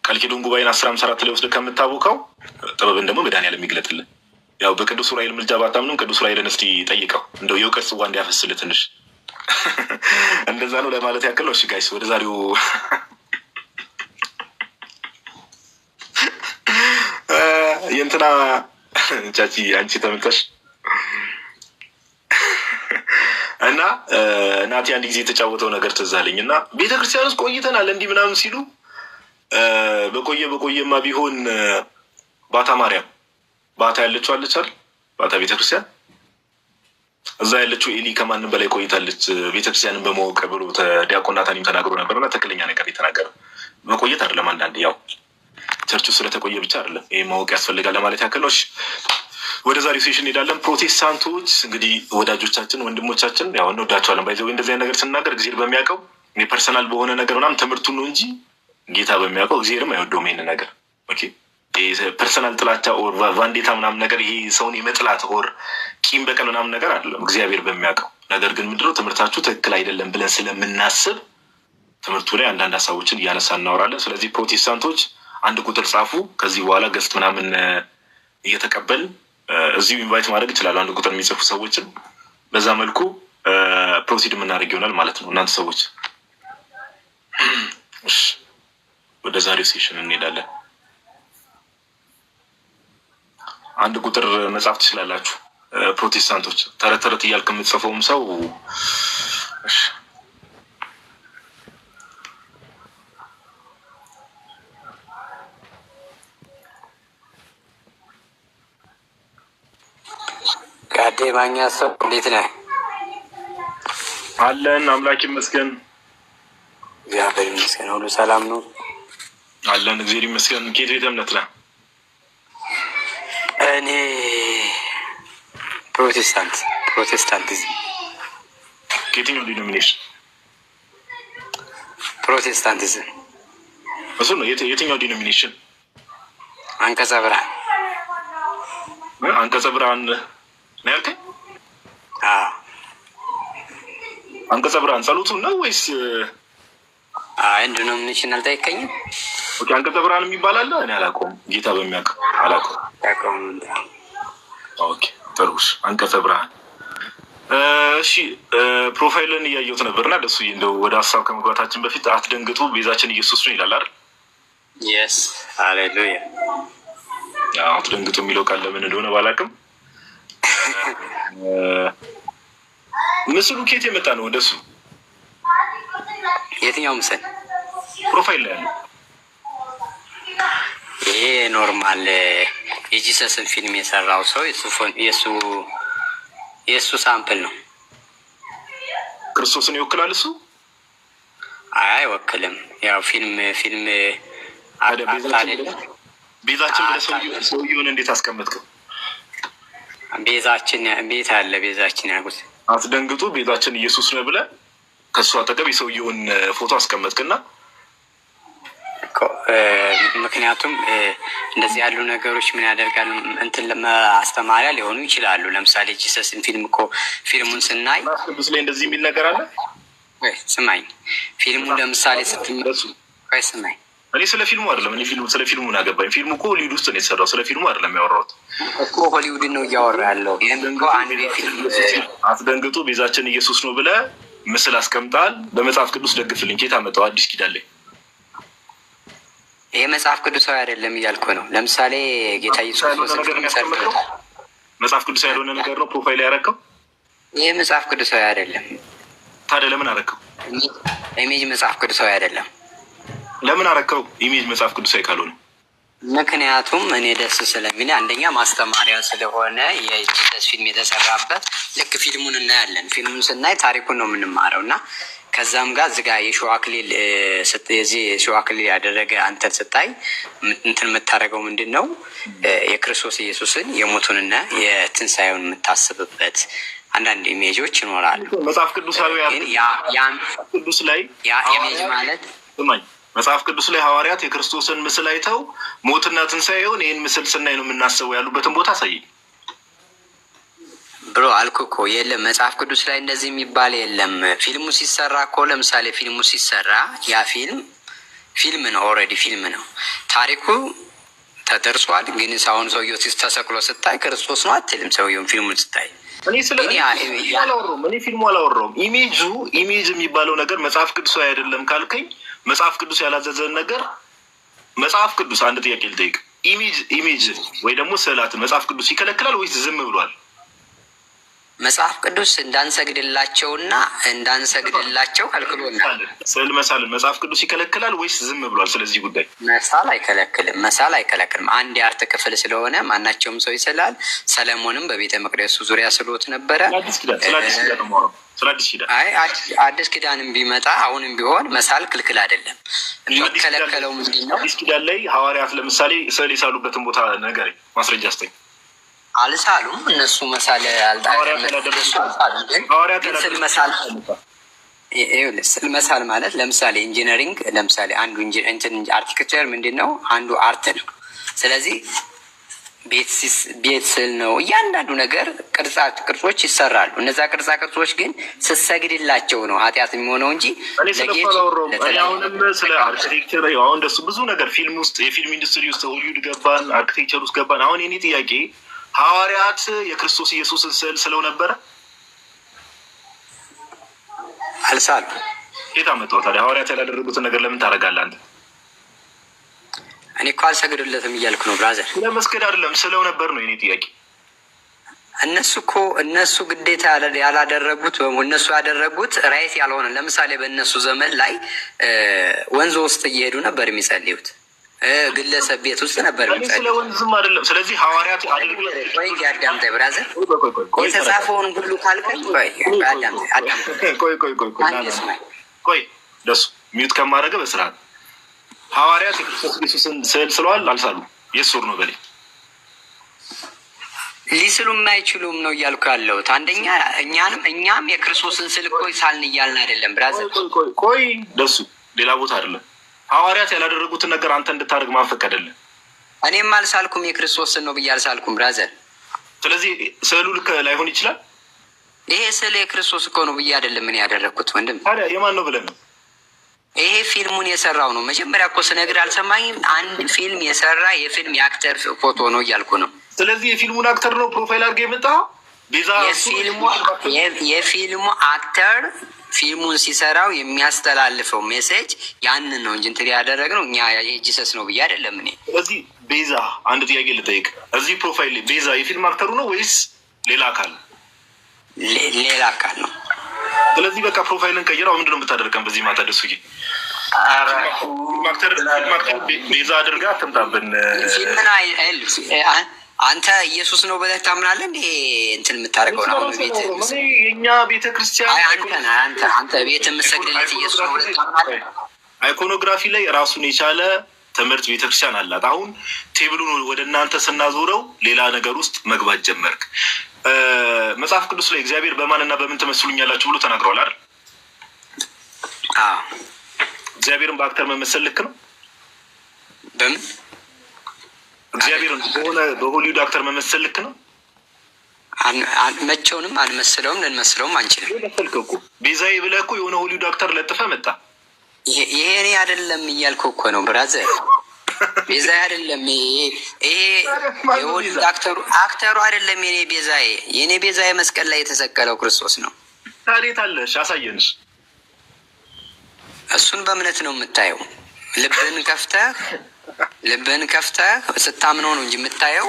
ቃል ኪዳን ጉባኤን 10:54 ላይ ወስደህ ከምታቦካው ጥበብን ደግሞ መድኃኒዓለም ይግለጥልህ። ያው በቅዱስ ዑራኤል ምልጃ ባታምንም ቅዱስ ዑራኤልን እስቲ ጠይቀው እንደው የእውቀት ጽዋ እንዲያፈስልህ ትንሽ እንደዛ ነው ለማለት ያክል ነው። እሺ ጋይስ ወደ ዛሬው የእንትና ቻቺ አንቺ ተመልከሽ እና ናቲ አንድ ጊዜ የተጫወተው ነገር ትዝ አለኝ እና ቤተክርስቲያን ውስጥ ቆይተናል እንዲህ ምናምን ሲሉ በቆየማ ቢሆን ባታ ማርያም ባታ ያለችው አለች አይደል? ባታ ቤተክርስቲያን እዛ ያለችው ኤሊ ከማንም በላይ ቆይታለች ቤተክርስቲያንን በማወቅ ብሎ ዲያቆን ናታኒም ተናግሮ ነበርና ትክክለኛ ነገር የተናገረ መቆየት አይደለም። አንዳንዴ ያው ቸርቹ ስለተቆየ ብቻ አይደለም ይሄ ማወቅ ያስፈልጋል ለማለት ያክል ነው። ወደ ዛሬው ሴሽን እንሄዳለን። ፕሮቴስታንቶች እንግዲህ ወዳጆቻችን፣ ወንድሞቻችን ያው እንወዳቸዋለን። ባይዘው እንደዚህ አይነት ነገር ስናገር እግዚአብሔር በሚያውቀው እኔ ፐርሰናል በሆነ ነገር ምናምን ትምህርቱን ነው እንጂ ጌታ በሚያውቀው እግዚአብሔርም አይወደውም ይሄን ነገር። ኦኬ ፐርሰናል ጥላቻ ኦር ቫንዴታ ምናምን ነገር ይሄ ሰውን የመጥላት ኦር ቂም በቀል ምናምን ነገር አይደለም እግዚአብሔር በሚያውቀው ነገር ግን ምንድነው ትምህርታችሁ ትክክል አይደለም ብለን ስለምናስብ ትምህርቱ ላይ አንዳንድ ሀሳቦችን እያነሳ እናወራለን። ስለዚህ ፕሮቴስታንቶች አንድ ቁጥር ጻፉ። ከዚህ በኋላ ገስት ምናምን እየተቀበል እዚሁ ኢንቫይት ማድረግ ይችላሉ አንድ ቁጥር የሚጽፉ ሰዎችን በዛ መልኩ ፕሮሲድ የምናደርግ ይሆናል ማለት ነው። እናንተ ሰዎች ወደ ዛሬው ሴሽን እንሄዳለን። አንድ ቁጥር መጻፍ ትችላላችሁ ፕሮቴስታንቶች። ተረት ተረት እያልክ የምትጽፈውም ሰው ጋዴ ማኛ ሰው እንዴት ነህ? አለን አምላክ ይመስገን። እግዚአብሔር ይመስገን ሁሉ ሰላም ነው አለን እግዚአብሔር ይመስገን። ከየት ቤተ እምነት ነህ? እኔ ፕሮቴስታንቲዝም። ከየትኛው ዲኖሚኔሽን? ፕሮቴስታንቲዝም እሱ ነው። የትኛው ዲኖሚኔሽን? አንቀጸ ብርሃን። አንቀጸ ብርሃን ነው ያልከኝ? አንቀጸ ብርሃን ጸሎቱን ነው ወይስ? ዲኖሚኔሽን አልጠይቀኝም። ኦኬ አንቀጸ ብርሃን የሚባል አለ? እኔ አላውቀውም። ጌታ በሚያውቅ አላውቀውም። ኦኬ ጥሩሽ። አንቀጸ ብርሃን እሺ። ፕሮፋይልን እያየሁት ነበርና ደሱ እንደው ወደ ሀሳብ ከመግባታችን በፊት አትደንግጡ ቤዛችን ኢየሱስ ነው ይላል አይደል? የስ ሃሌሉያ። አትደንግጡ የሚለው ቃል ለምን እንደሆነ ባላውቅም ምስሉ ከየት የመጣ ነው? ወደሱ የትኛው ምስል? ፕሮፋይል ላይ ያለው ይሄ ኖርማል የጂሰስን ፊልም የሰራው ሰው የእሱ ሳምፕል ነው። ክርስቶስን ይወክላል እሱ? አይወክልም። ያው ፊልም ቤዛችን ብለህ ሰውየውን እንዴት አስቀመጥከው? ቤዛችን ቤት አለ። ቤዛችን ያልኩት አትደንግጡ ቤዛችን ኢየሱስ ነው ብለህ ከእሱ አጠገብ የሰውየውን ፎቶ አስቀመጥክና ምክንያቱም እንደዚህ ያሉ ነገሮች ምን ያደርጋሉ እንትን ለማስተማሪያ ሊሆኑ ይችላሉ። ለምሳሌ ጂሰስን ፊልሙን ስናይ ቅዱስ ላይ እንደዚህ የሚል ነገር አለ ወይ? ስማኝ፣ ፊልሙን ለምሳሌ ስትመለሱ ወይ ስማኝ፣ እኔ ስለ ፊልሙ አይደለም። እኔ ስለ ፊልሙ አገባኝ። ፊልሙ እኮ ሆሊውድ ውስጥ ነው የተሰራው። ስለ ፊልሙ አይደለም ያወራሁት እኮ ሆሊውድ ነው እያወራ ያለው። ይሄን እኮ አንድ ፊልም አትደንግጡ ቤዛችን ኢየሱስ ነው ብለህ ምስል አስቀምጣል። በመጽሐፍ ቅዱስ ደግፍልኝ። ኬት አመጣው? አዲስ ኪዳን ላይ ይሄ መጽሐፍ ቅዱሳዊ አይደለም እያልኩ ነው። ለምሳሌ ጌታ ኢየሱስ መጽሐፍ ቅዱስ ያልሆነ ነገር ነው ፕሮፋይል ያረከው። ይሄ መጽሐፍ ቅዱሳዊ አይደለም። ታዲያ ለምን አረከው? ኢሜጅ መጽሐፍ ቅዱሳዊ አይደለም። ለምን አረከው? ኢሜጅ መጽሐፍ ቅዱሳዊ ካልሆነ ምክንያቱም እኔ ደስ ስለሚል አንደኛ ማስተማሪያ ስለሆነ የጂሰስ ፊልም የተሰራበት ልክ ፊልሙን እናያለን። ፊልሙን ስናይ ታሪኩን ነው የምንማረው እና ከዛም ጋር እዚጋ የሸዋ አክሊል የዚህ የሸዋ አክሊል ያደረገ አንተን ስታይ እንትን የምታደርገው ምንድን ነው? የክርስቶስ ኢየሱስን የሞቱንና የትንሣኤውን የምታስብበት አንዳንድ ኢሜጆች ይኖራሉ። መጽሐፍ ቅዱሳዊ ቅዱስ ላይ ያ ኢሜጅ ማለት ስማኝ፣ መጽሐፍ ቅዱስ ላይ ሐዋርያት የክርስቶስን ምስል አይተው ሞትና ትንሣኤውን ይህን ምስል ስናይ ነው የምናስበው ያሉበትን ቦታ አሳየኝ ብሎ አልኩ እኮ። የለም መጽሐፍ ቅዱስ ላይ እንደዚህ የሚባል የለም። ፊልሙ ሲሰራ እኮ ለምሳሌ ፊልሙ ሲሰራ ያ ፊልም ነው፣ ኦልሬዲ ፊልም ነው። ታሪኩ ተደርሷል። ግን አሁን ሰውየው ተሰቅሎ ስታይ ክርስቶስ ነው አትልም። ሰውየውን ፊልሙን ስታይ እኔ ፊልሙ አላወራሁም። ኢሜጅ የሚባለው ነገር መጽሐፍ ቅዱሳዊ አይደለም ካልከኝ መጽሐፍ ቅዱስ ያላዘዘን ነገር መጽሐፍ ቅዱስ አንድ ጥያቄ ልጠይቅ። ኢሜጅ ወይ ደግሞ ስዕላት መጽሐፍ ቅዱስ ይከለክላል ወይስ ዝም ብሏል? መጽሐፍ ቅዱስ እንዳንሰግድላቸው ከልክሎናል። ስዕል መሳልን መጽሐፍ ቅዱስ ይከለክላል ወይስ ዝም ብሏል? ስለዚህ ጉዳይ መሳል አይከለክልም። አንድ የአርት ክፍል ስለሆነ ማናቸውም ሰው ይስላል። ሰለሞንም በቤተ መቅደሱ ዙሪያ ስሎት ነበረ። አዲስ ኪዳንም ቢመጣ አሁንም ቢሆን መሳል ክልክል አይደለም። የሚከለከለው ምንድን ነው? አዲስ ኪዳን ላይ ሐዋርያት ለምሳሌ ስዕል የሳሉበትን ቦታ ነገር ማስረጃ አስጠኝ። አልሳሉም እነሱ መሳል ስል መሳል ማለት ለምሳሌ ኢንጂነሪንግ ለምሳሌ አንዱ አርኪቴክቸር ምንድን ነው? አንዱ አርት ነው። ስለዚህ ቤት ስል ነው እያንዳንዱ ነገር ቅርጾች ይሰራሉ። እነዛ ቅርጻ ቅርጾች ግን ስትሰግድላቸው ነው ኃጢአት የሚሆነው እንጂ አሁንም ስለ አርኪቴክቸር አሁን እንደሱ ብዙ ነገር ፊልም ውስጥ የፊልም ኢንዱስትሪ ውስጥ ሆሊውድ ገባን፣ አርኪቴክቸር ውስጥ ገባን። አሁን የኔ ጥያቄ ሐዋርያት የክርስቶስ ኢየሱስን ስዕል ስለው ነበረ አልሳሉ። የት አመጣው ታዲያ? ሐዋርያት ያላደረጉትን ነገር ለምን ታደርጋለህ አንተ? እኔ እኮ አልሰግድለትም እያልኩ ነው ብራዘር። ለመስገድ አይደለም ስለው ነበር ነው የኔ ጥያቄ። እነሱ ግዴታ ያላደረጉት እነሱ ያደረጉት ራይት ያልሆነ ለምሳሌ በእነሱ ዘመን ላይ ወንዝ ውስጥ እየሄዱ ነበር የሚጸልዩት፣ ግለሰብ ቤት ውስጥ ነበር የሚጸልዩት። ስለ ወንዝም አይደለም። ስለዚህ ሐዋርያት ወይ አዳምጠኝ ብራዘር፣ የተጻፈውን ሁሉ ካልከኝ ቆይ ደሱ ሚዩት ከማድረግ በስርዓት ሐዋርያት የክርስቶስ ኢየሱስን ስዕል ስለዋል አልሳሉ? የሱር ነው በሌ ሊስሉም አይችሉም ነው እያልኩ ያለሁት። አንደኛ እኛም የክርስቶስን ስዕል እኮ ሳልን እያልን አይደለም ብራዘር። ቆይ ደሱ ሌላ ቦታ አይደለም። ሐዋርያት ያላደረጉትን ነገር አንተ እንድታደርግ ማን ፈቀደልህ? እኔም አልሳልኩም የክርስቶስን ነው ብዬ አልሳልኩም ብራዘር። ስለዚህ ስዕሉ ልክ ላይሆን ይችላል። ይሄ ስዕል የክርስቶስ እኮ ነው ብዬ አይደለም እኔ ያደረግኩት ወንድም። ታዲያ የማን ነው ብለን ነው? ይሄ ፊልሙን የሰራው ነው። መጀመሪያ እኮ ስነግርህ አልሰማኝም? አንድ ፊልም የሰራ የፊልም የአክተር ፎቶ ነው እያልኩ ነው። ስለዚህ የፊልሙን አክተር ነው ፕሮፋይል አድርገህ የመጣኸው? የፊልሙ አክተር ፊልሙን ሲሰራው የሚያስተላልፈው ሜሴጅ ያንን ነው እንጂ እንትን ያደረግነው እኛ የጂሰስ ነው ብዬ አይደለም እኔ። ስለዚህ ቤዛ አንድ ጥያቄ ልጠይቅ። እዚህ ፕሮፋይል ላይ ቤዛ የፊልም አክተሩ ነው ወይስ ሌላ አካል? ሌላ አካል ነው። ስለዚህ በቃ ፕሮፋይልን ቀይረው። ምንድን ነው የምታደርገን በዚህ ማታ? ደሱዬ ቤዛ አድርጋ አትምጣብን። አንተ ኢየሱስ ነው ብለህ ታምናለህ? እንደ እንትን የምታደርገው ነው አሁን ቤት የእኛ ቤተ ክርስቲያን አንተ ቤት የምትሰግድለት ኢየሱስ ነው ብለህ ታምናለህ? አይኮኖግራፊ ላይ ራሱን የቻለ ትምህርት ቤተክርስቲያን አላት። አሁን ቴብሉን ወደ እናንተ ስናዞረው ሌላ ነገር ውስጥ መግባት ጀመርክ። መጽሐፍ ቅዱስ ላይ እግዚአብሔር በማንና በምን ትመስሉኛላችሁ ብሎ ተናግረዋል አይደል? እግዚአብሔርን በአክተር መመሰል ልክ ነው? በምን እግዚአብሔርን በሆሊውድ አክተር መመሰል ልክ ነው? መቼውንም አንመስለውም፣ ልንመስለውም አንችልም። መሰልከው እኮ ቤዛዬ ብለህ እኮ የሆነ ሆሊውድ አክተር ለጥፈህ መጣ። ይሄ እኔ አይደለም እያልከው እኮ ነው ብራዘር። ቤዛ አይደለም ይሄ የሆሊውድ አክተሩ አይደለም የኔ ቤዛዬ። የኔ ቤዛዬ መስቀል ላይ የተሰቀለው ክርስቶስ ነው። ታዲያ አለሽ አሳየንሽ። እሱን በእምነት ነው የምታየው። ልብን ከፍተህ ስታምነው ነው እንጂ የምታየው።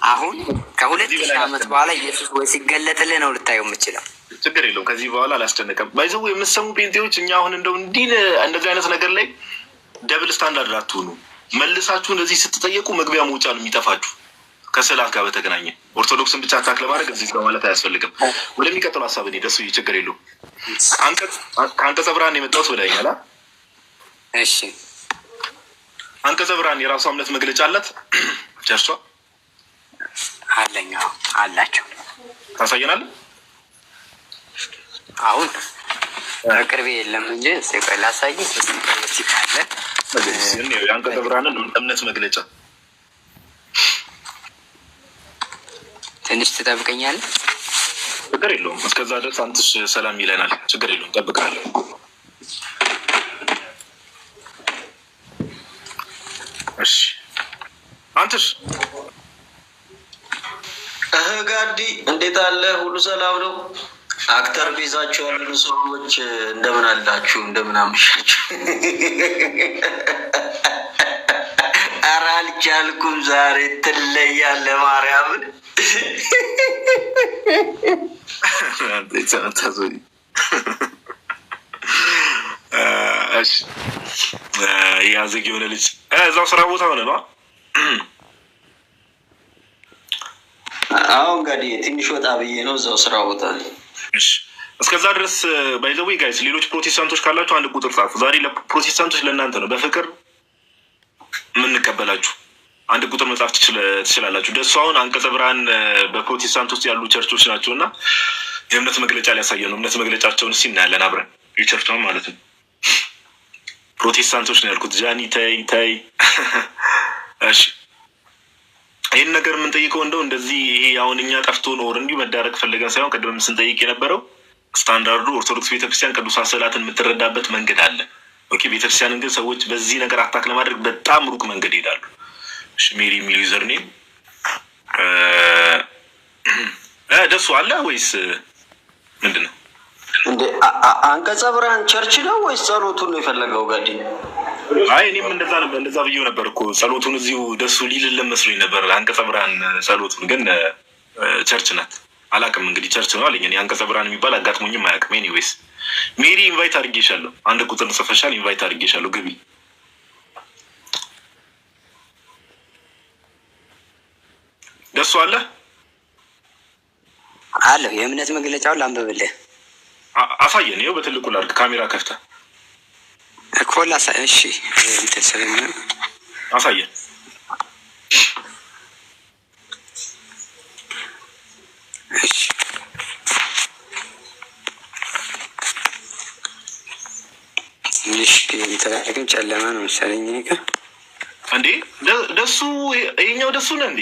አሁን ከ2000 ዓመት በኋላ ኢየሱስ ወይ ሲገለጥልህ ነው ልታየው የምችለው። ችግር የለውም። ከዚህ በኋላ አላስጨነቀም። ባይዘው የምትሰሙ ጴንጤዎች እኛ አሁን እንደዚህ አይነት ነገር ላይ ደብል ስታንዳርድ አትሆኑ። መልሳችሁ እንደዚህ ስትጠየቁ መግቢያ መውጫ ነው የሚጠፋችሁ። ከስዕላት ጋር በተገናኘ ኦርቶዶክስን ብቻ አታክ ለማድረግ እዚህ ጋር ማለት አያስፈልግም። ወደሚቀጥለው ሀሳብ እኔ ደሱ ችግር የለውም። አንቀጸ ብርሃን የመጣሁት ብለኸኛል። እሺ አንቀጸ ብርሃን የራሷ እምነት መግለጫ አላት። ቸርቿ አለኝ አላቸው። ታሳየናለህ? አሁን በቅርቤ የለም እንጂ ቆይ ላሳይህ። እስኪ ካለ የአንቀጸ ብርሃንን እምነት መግለጫ ትንሽ ትጠብቀኛለህ? ችግር የለውም። እስከዛ ድረስ አንተሽ ሰላም ይለናል። ችግር የለውም። ጠብቃለሁ። እሺ አንተሽ ጋዲ እንዴት አለ? ሁሉ ሰላም ነው? አክተር ቤዛቸው ያሉ ሰዎች እንደምን አላችሁ? እንደምን አመሻችሁ? ኧረ አልቻልኩም ዛሬ። ትለያለህ ማርያምን። ያዘግ የሆነ ልጅ እዛው ስራ ቦታ ሆነ ነው። አሁን ጋዲ ትንሽ ወጣ ብዬ ነው፣ እዛው ስራ ቦታ። እስከዛ ድረስ ባይዘዌ ጋይስ፣ ሌሎች ፕሮቴስታንቶች ካላችሁ አንድ ቁጥር ጻፉ። ዛሬ ለፕሮቴስታንቶች ለእናንተ ነው በፍቅር የምንቀበላችሁ። አንድ ቁጥር መጻፍ ትችላላችሁ። ደሱ አሁን አንቀጸ ብርሃን በፕሮቴስታንት ውስጥ ያሉ ቸርቾች ናቸው እና የእምነት መግለጫ ሊያሳየ ነው። እምነት መግለጫቸውን እስኪ እናያለን አብረን። የቸርቿን ማለት ነው። ፕሮቴስታንቶች ነው ያልኩት። ጃኒ ተይ። እሺ ይህን ነገር የምንጠይቀው እንደዚህ ይሄ አሁን እኛ ጠፍቶ ነው እንዲሁ መዳረግ ፈልገን ሳይሆን ቅድም ስንጠይቅ የነበረው ስታንዳርዱ ኦርቶዶክስ ቤተክርስቲያን ቅዱሳን ስዕላትን የምትረዳበት መንገድ አለ። ኦኬ ቤተክርስቲያንን ግን ሰዎች በዚህ ነገር አታክ ለማድረግ በጣም ሩቅ መንገድ ይሄዳሉ። እሺ ሜሪ የሚል ዩዘር ኔም ደሱ አለ ወይስ ምንድን ነው? እንደ አንቀጸ ብርሃን ቸርች ነው ወይስ ጸሎቱን ነው የፈለገው? ጋዲ አይ እኔም እንደዛ ብዬው ነበር እኮ ጸሎቱን እዚሁ ደሱ ሊልልን መስሎኝ ነበር። አንቀጸ ብርሃን ጸሎቱን ግን ቸርች ናት። አላውቅም እንግዲህ ቸርች ነው አለኝ። እኔ አንቀጸ ብርሃን የሚባል አጋጥሞኝም አያውቅም። ኤኒዌይስ ሜሪ ኢንቫይት አድርጌሻለሁ። አንድ ቁጥር ጽፈሻል። ኢንቫይት አድርጌሻለሁ። ግቢ። ደሱ አለ አለሁ። የእምነት መግለጫውን ላንብብልህ። አሳየን። ይኸው በትልቁ ላድርግ። ካሜራ ከፍተህ እኮ እሺ እንትን ስለሚሆን አሳየን። እሺ ትንሽ እንትን ጨለማ ነው መሰለኝ እንዴ ደሱ ይኸኛው ደሱ ነው እንዴ?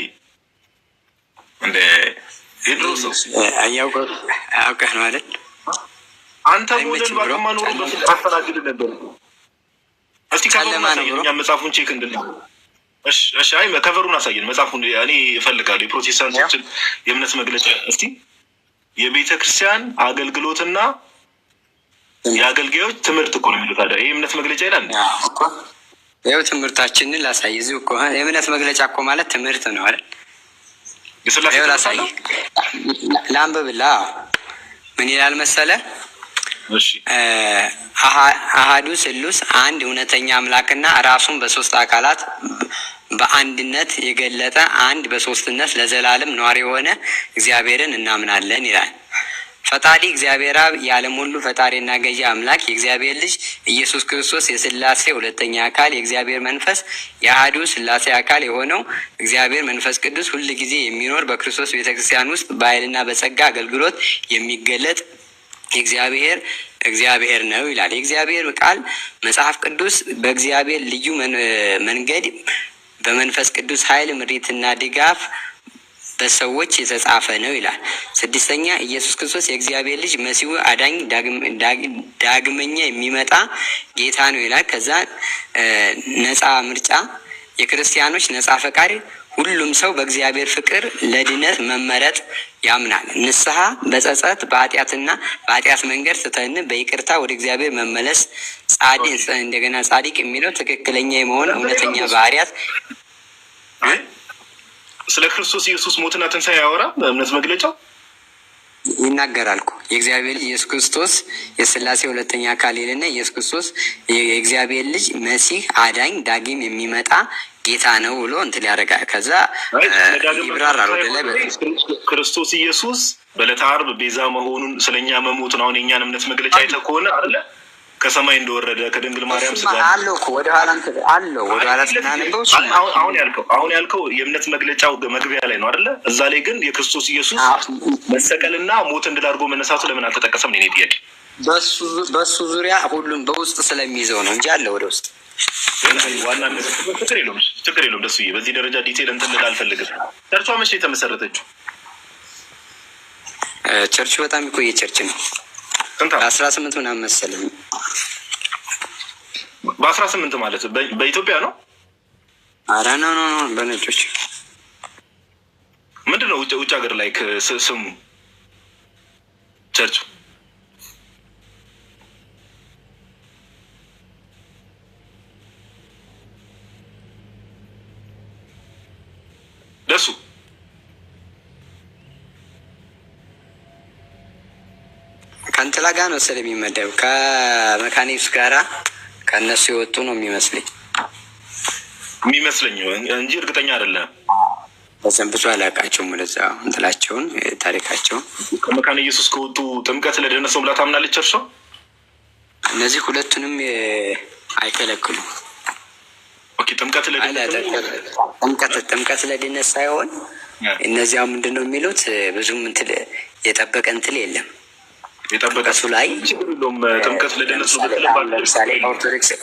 እንደ የድሮ ሰው አውቀህ ነው አይደል? አንተ ሞዴል ባቀማ ኖሮ በፊት አስተናግድ ነበር። እስቲ ከቨሩን አሳየን፣ እኛ መጽሐፉን ቼክ እንድንል። እሺ አይ ከቨሩን አሳየን መጽሐፉን። እኔ እፈልጋለሁ የፕሮቴስታንቶችን የእምነት መግለጫ። እስቲ የቤተ ክርስቲያን አገልግሎትና የአገልጋዮች ትምህርት እኮ ነው የሚሉት። ታዲያ ይሄ እምነት መግለጫ ይላል። ይኸው ትምህርታችንን ላሳይ። እዚሁ እኮ የእምነት መግለጫ እኮ ማለት ትምህርት ነው አይደል? ይኸው ላሳይ፣ ላንብብላ። ምን ይላል መሰለ? አሃዱ ስሉስ አንድ እውነተኛ አምላክና ራሱን በሶስት አካላት በአንድነት የገለጠ አንድ በሶስትነት ለዘላለም ነዋሪ የሆነ እግዚአብሔርን እናምናለን ይላል። ፈጣሪ እግዚአብሔር አብ የዓለም ሁሉ ፈጣሪና ገዢ አምላክ የእግዚአብሔር ልጅ ኢየሱስ ክርስቶስ የስላሴ ሁለተኛ አካል የእግዚአብሔር መንፈስ የአሐዱ ስላሴ አካል የሆነው እግዚአብሔር መንፈስ ቅዱስ ሁል ጊዜ የሚኖር በክርስቶስ ቤተክርስቲያን ውስጥ በኃይልና በጸጋ አገልግሎት የሚገለጥ እግዚአብሔር ነው ይላል። የእግዚአብሔር ቃል መጽሐፍ ቅዱስ በእግዚአብሔር ልዩ መንገድ በመንፈስ ቅዱስ ኃይል ምሪትና ድጋፍ በሰዎች የተጻፈ ነው ይላል። ስድስተኛ ኢየሱስ ክርስቶስ የእግዚአብሔር ልጅ መሲሁ አዳኝ ዳግመኛ የሚመጣ ጌታ ነው ይላል። ከዛ ነፃ ምርጫ የክርስቲያኖች ነፃ ፈቃድ ሁሉም ሰው በእግዚአብሔር ፍቅር ለድነት መመረጥ ያምናል። ንስሐ በጸጸት በኃጢአት መንገድ ስተን በይቅርታ ወደ እግዚአብሔር መመለስ እንደገና ጻድቅ የሚለው ትክክለኛ የመሆን እውነተኛ ባህሪያት ስለ ክርስቶስ ኢየሱስ ሞትና ትንሣኤ ያወራ በእምነት መግለጫው ይናገራል እኮ የእግዚአብሔር ልጅ ኢየሱስ ክርስቶስ የስላሴ ሁለተኛ አካል ይልና ኢየሱስ ክርስቶስ የእግዚአብሔር ልጅ መሲህ አዳኝ ዳግም የሚመጣ ጌታ ነው ብሎ እንትን ያደርጋል። ከዛ ይብራራል ወደ ላይ ክርስቶስ ኢየሱስ በዕለተ ዓርብ ቤዛ መሆኑን ስለኛ መሞቱን አሁን የእኛን እምነት መግለጫ አይተህ ከሆነ አይደለ ከሰማይ እንደወረደ ከድንግል ማርያም ስጋ አለው እኮ ወደ ኋላ ስናነበው አሁን ያልከው የእምነት መግለጫው መግቢያ ላይ ነው አይደለ? እዛ ላይ ግን የክርስቶስ ኢየሱስ መሰቀልና ሞት እንድል አድርጎ መነሳቱ ለምን አልተጠቀሰም? ነው ጥያቄ። በሱ ዙሪያ ሁሉም በውስጥ ስለሚይዘው ነው እንጂ አለ ወደ ውስጥ ዋና ችግር የለውም። ደሱ በዚህ ደረጃ ዲቴል እንትን ልል አልፈልግም። ቸርቿ መቼ የተመሰረተችው? ቸርቹ በጣም የቆየ ቸርች ነው። 18 ምናምን መሰለኝ። በ18 ማለት በኢትዮጵያ ነው? ኧረ ነው በነጮች ምንድን ነው ውጭ ሀገር ላይ ስሙ ቸርቹ ደሱ ከእንትላ ጋር ነው መሰለኝ የሚመደብ ከመካኒክስ ጋራ ከእነሱ የወጡ ነው የሚመስለኝ እንጂ እርግጠኛ አይደለም። ብዙ አላውቃቸውም። ወደዛ እንትላቸውን ታሪካቸውን ከመካነ ኢየሱስ ከወጡ ጥምቀት ለድህነት ነው ብላ ታምናለች እርሷ። እነዚህ ሁለቱንም አይከለክሉም። ኦኬ ጥምቀት ለድህነት ሳይሆን እነዚያው ምንድን ነው የሚሉት ብዙም እንትን የጠበቀ እንትን የለም። እሱ ላይ ጥምቀት ለድህነት ነው። ለምሳሌ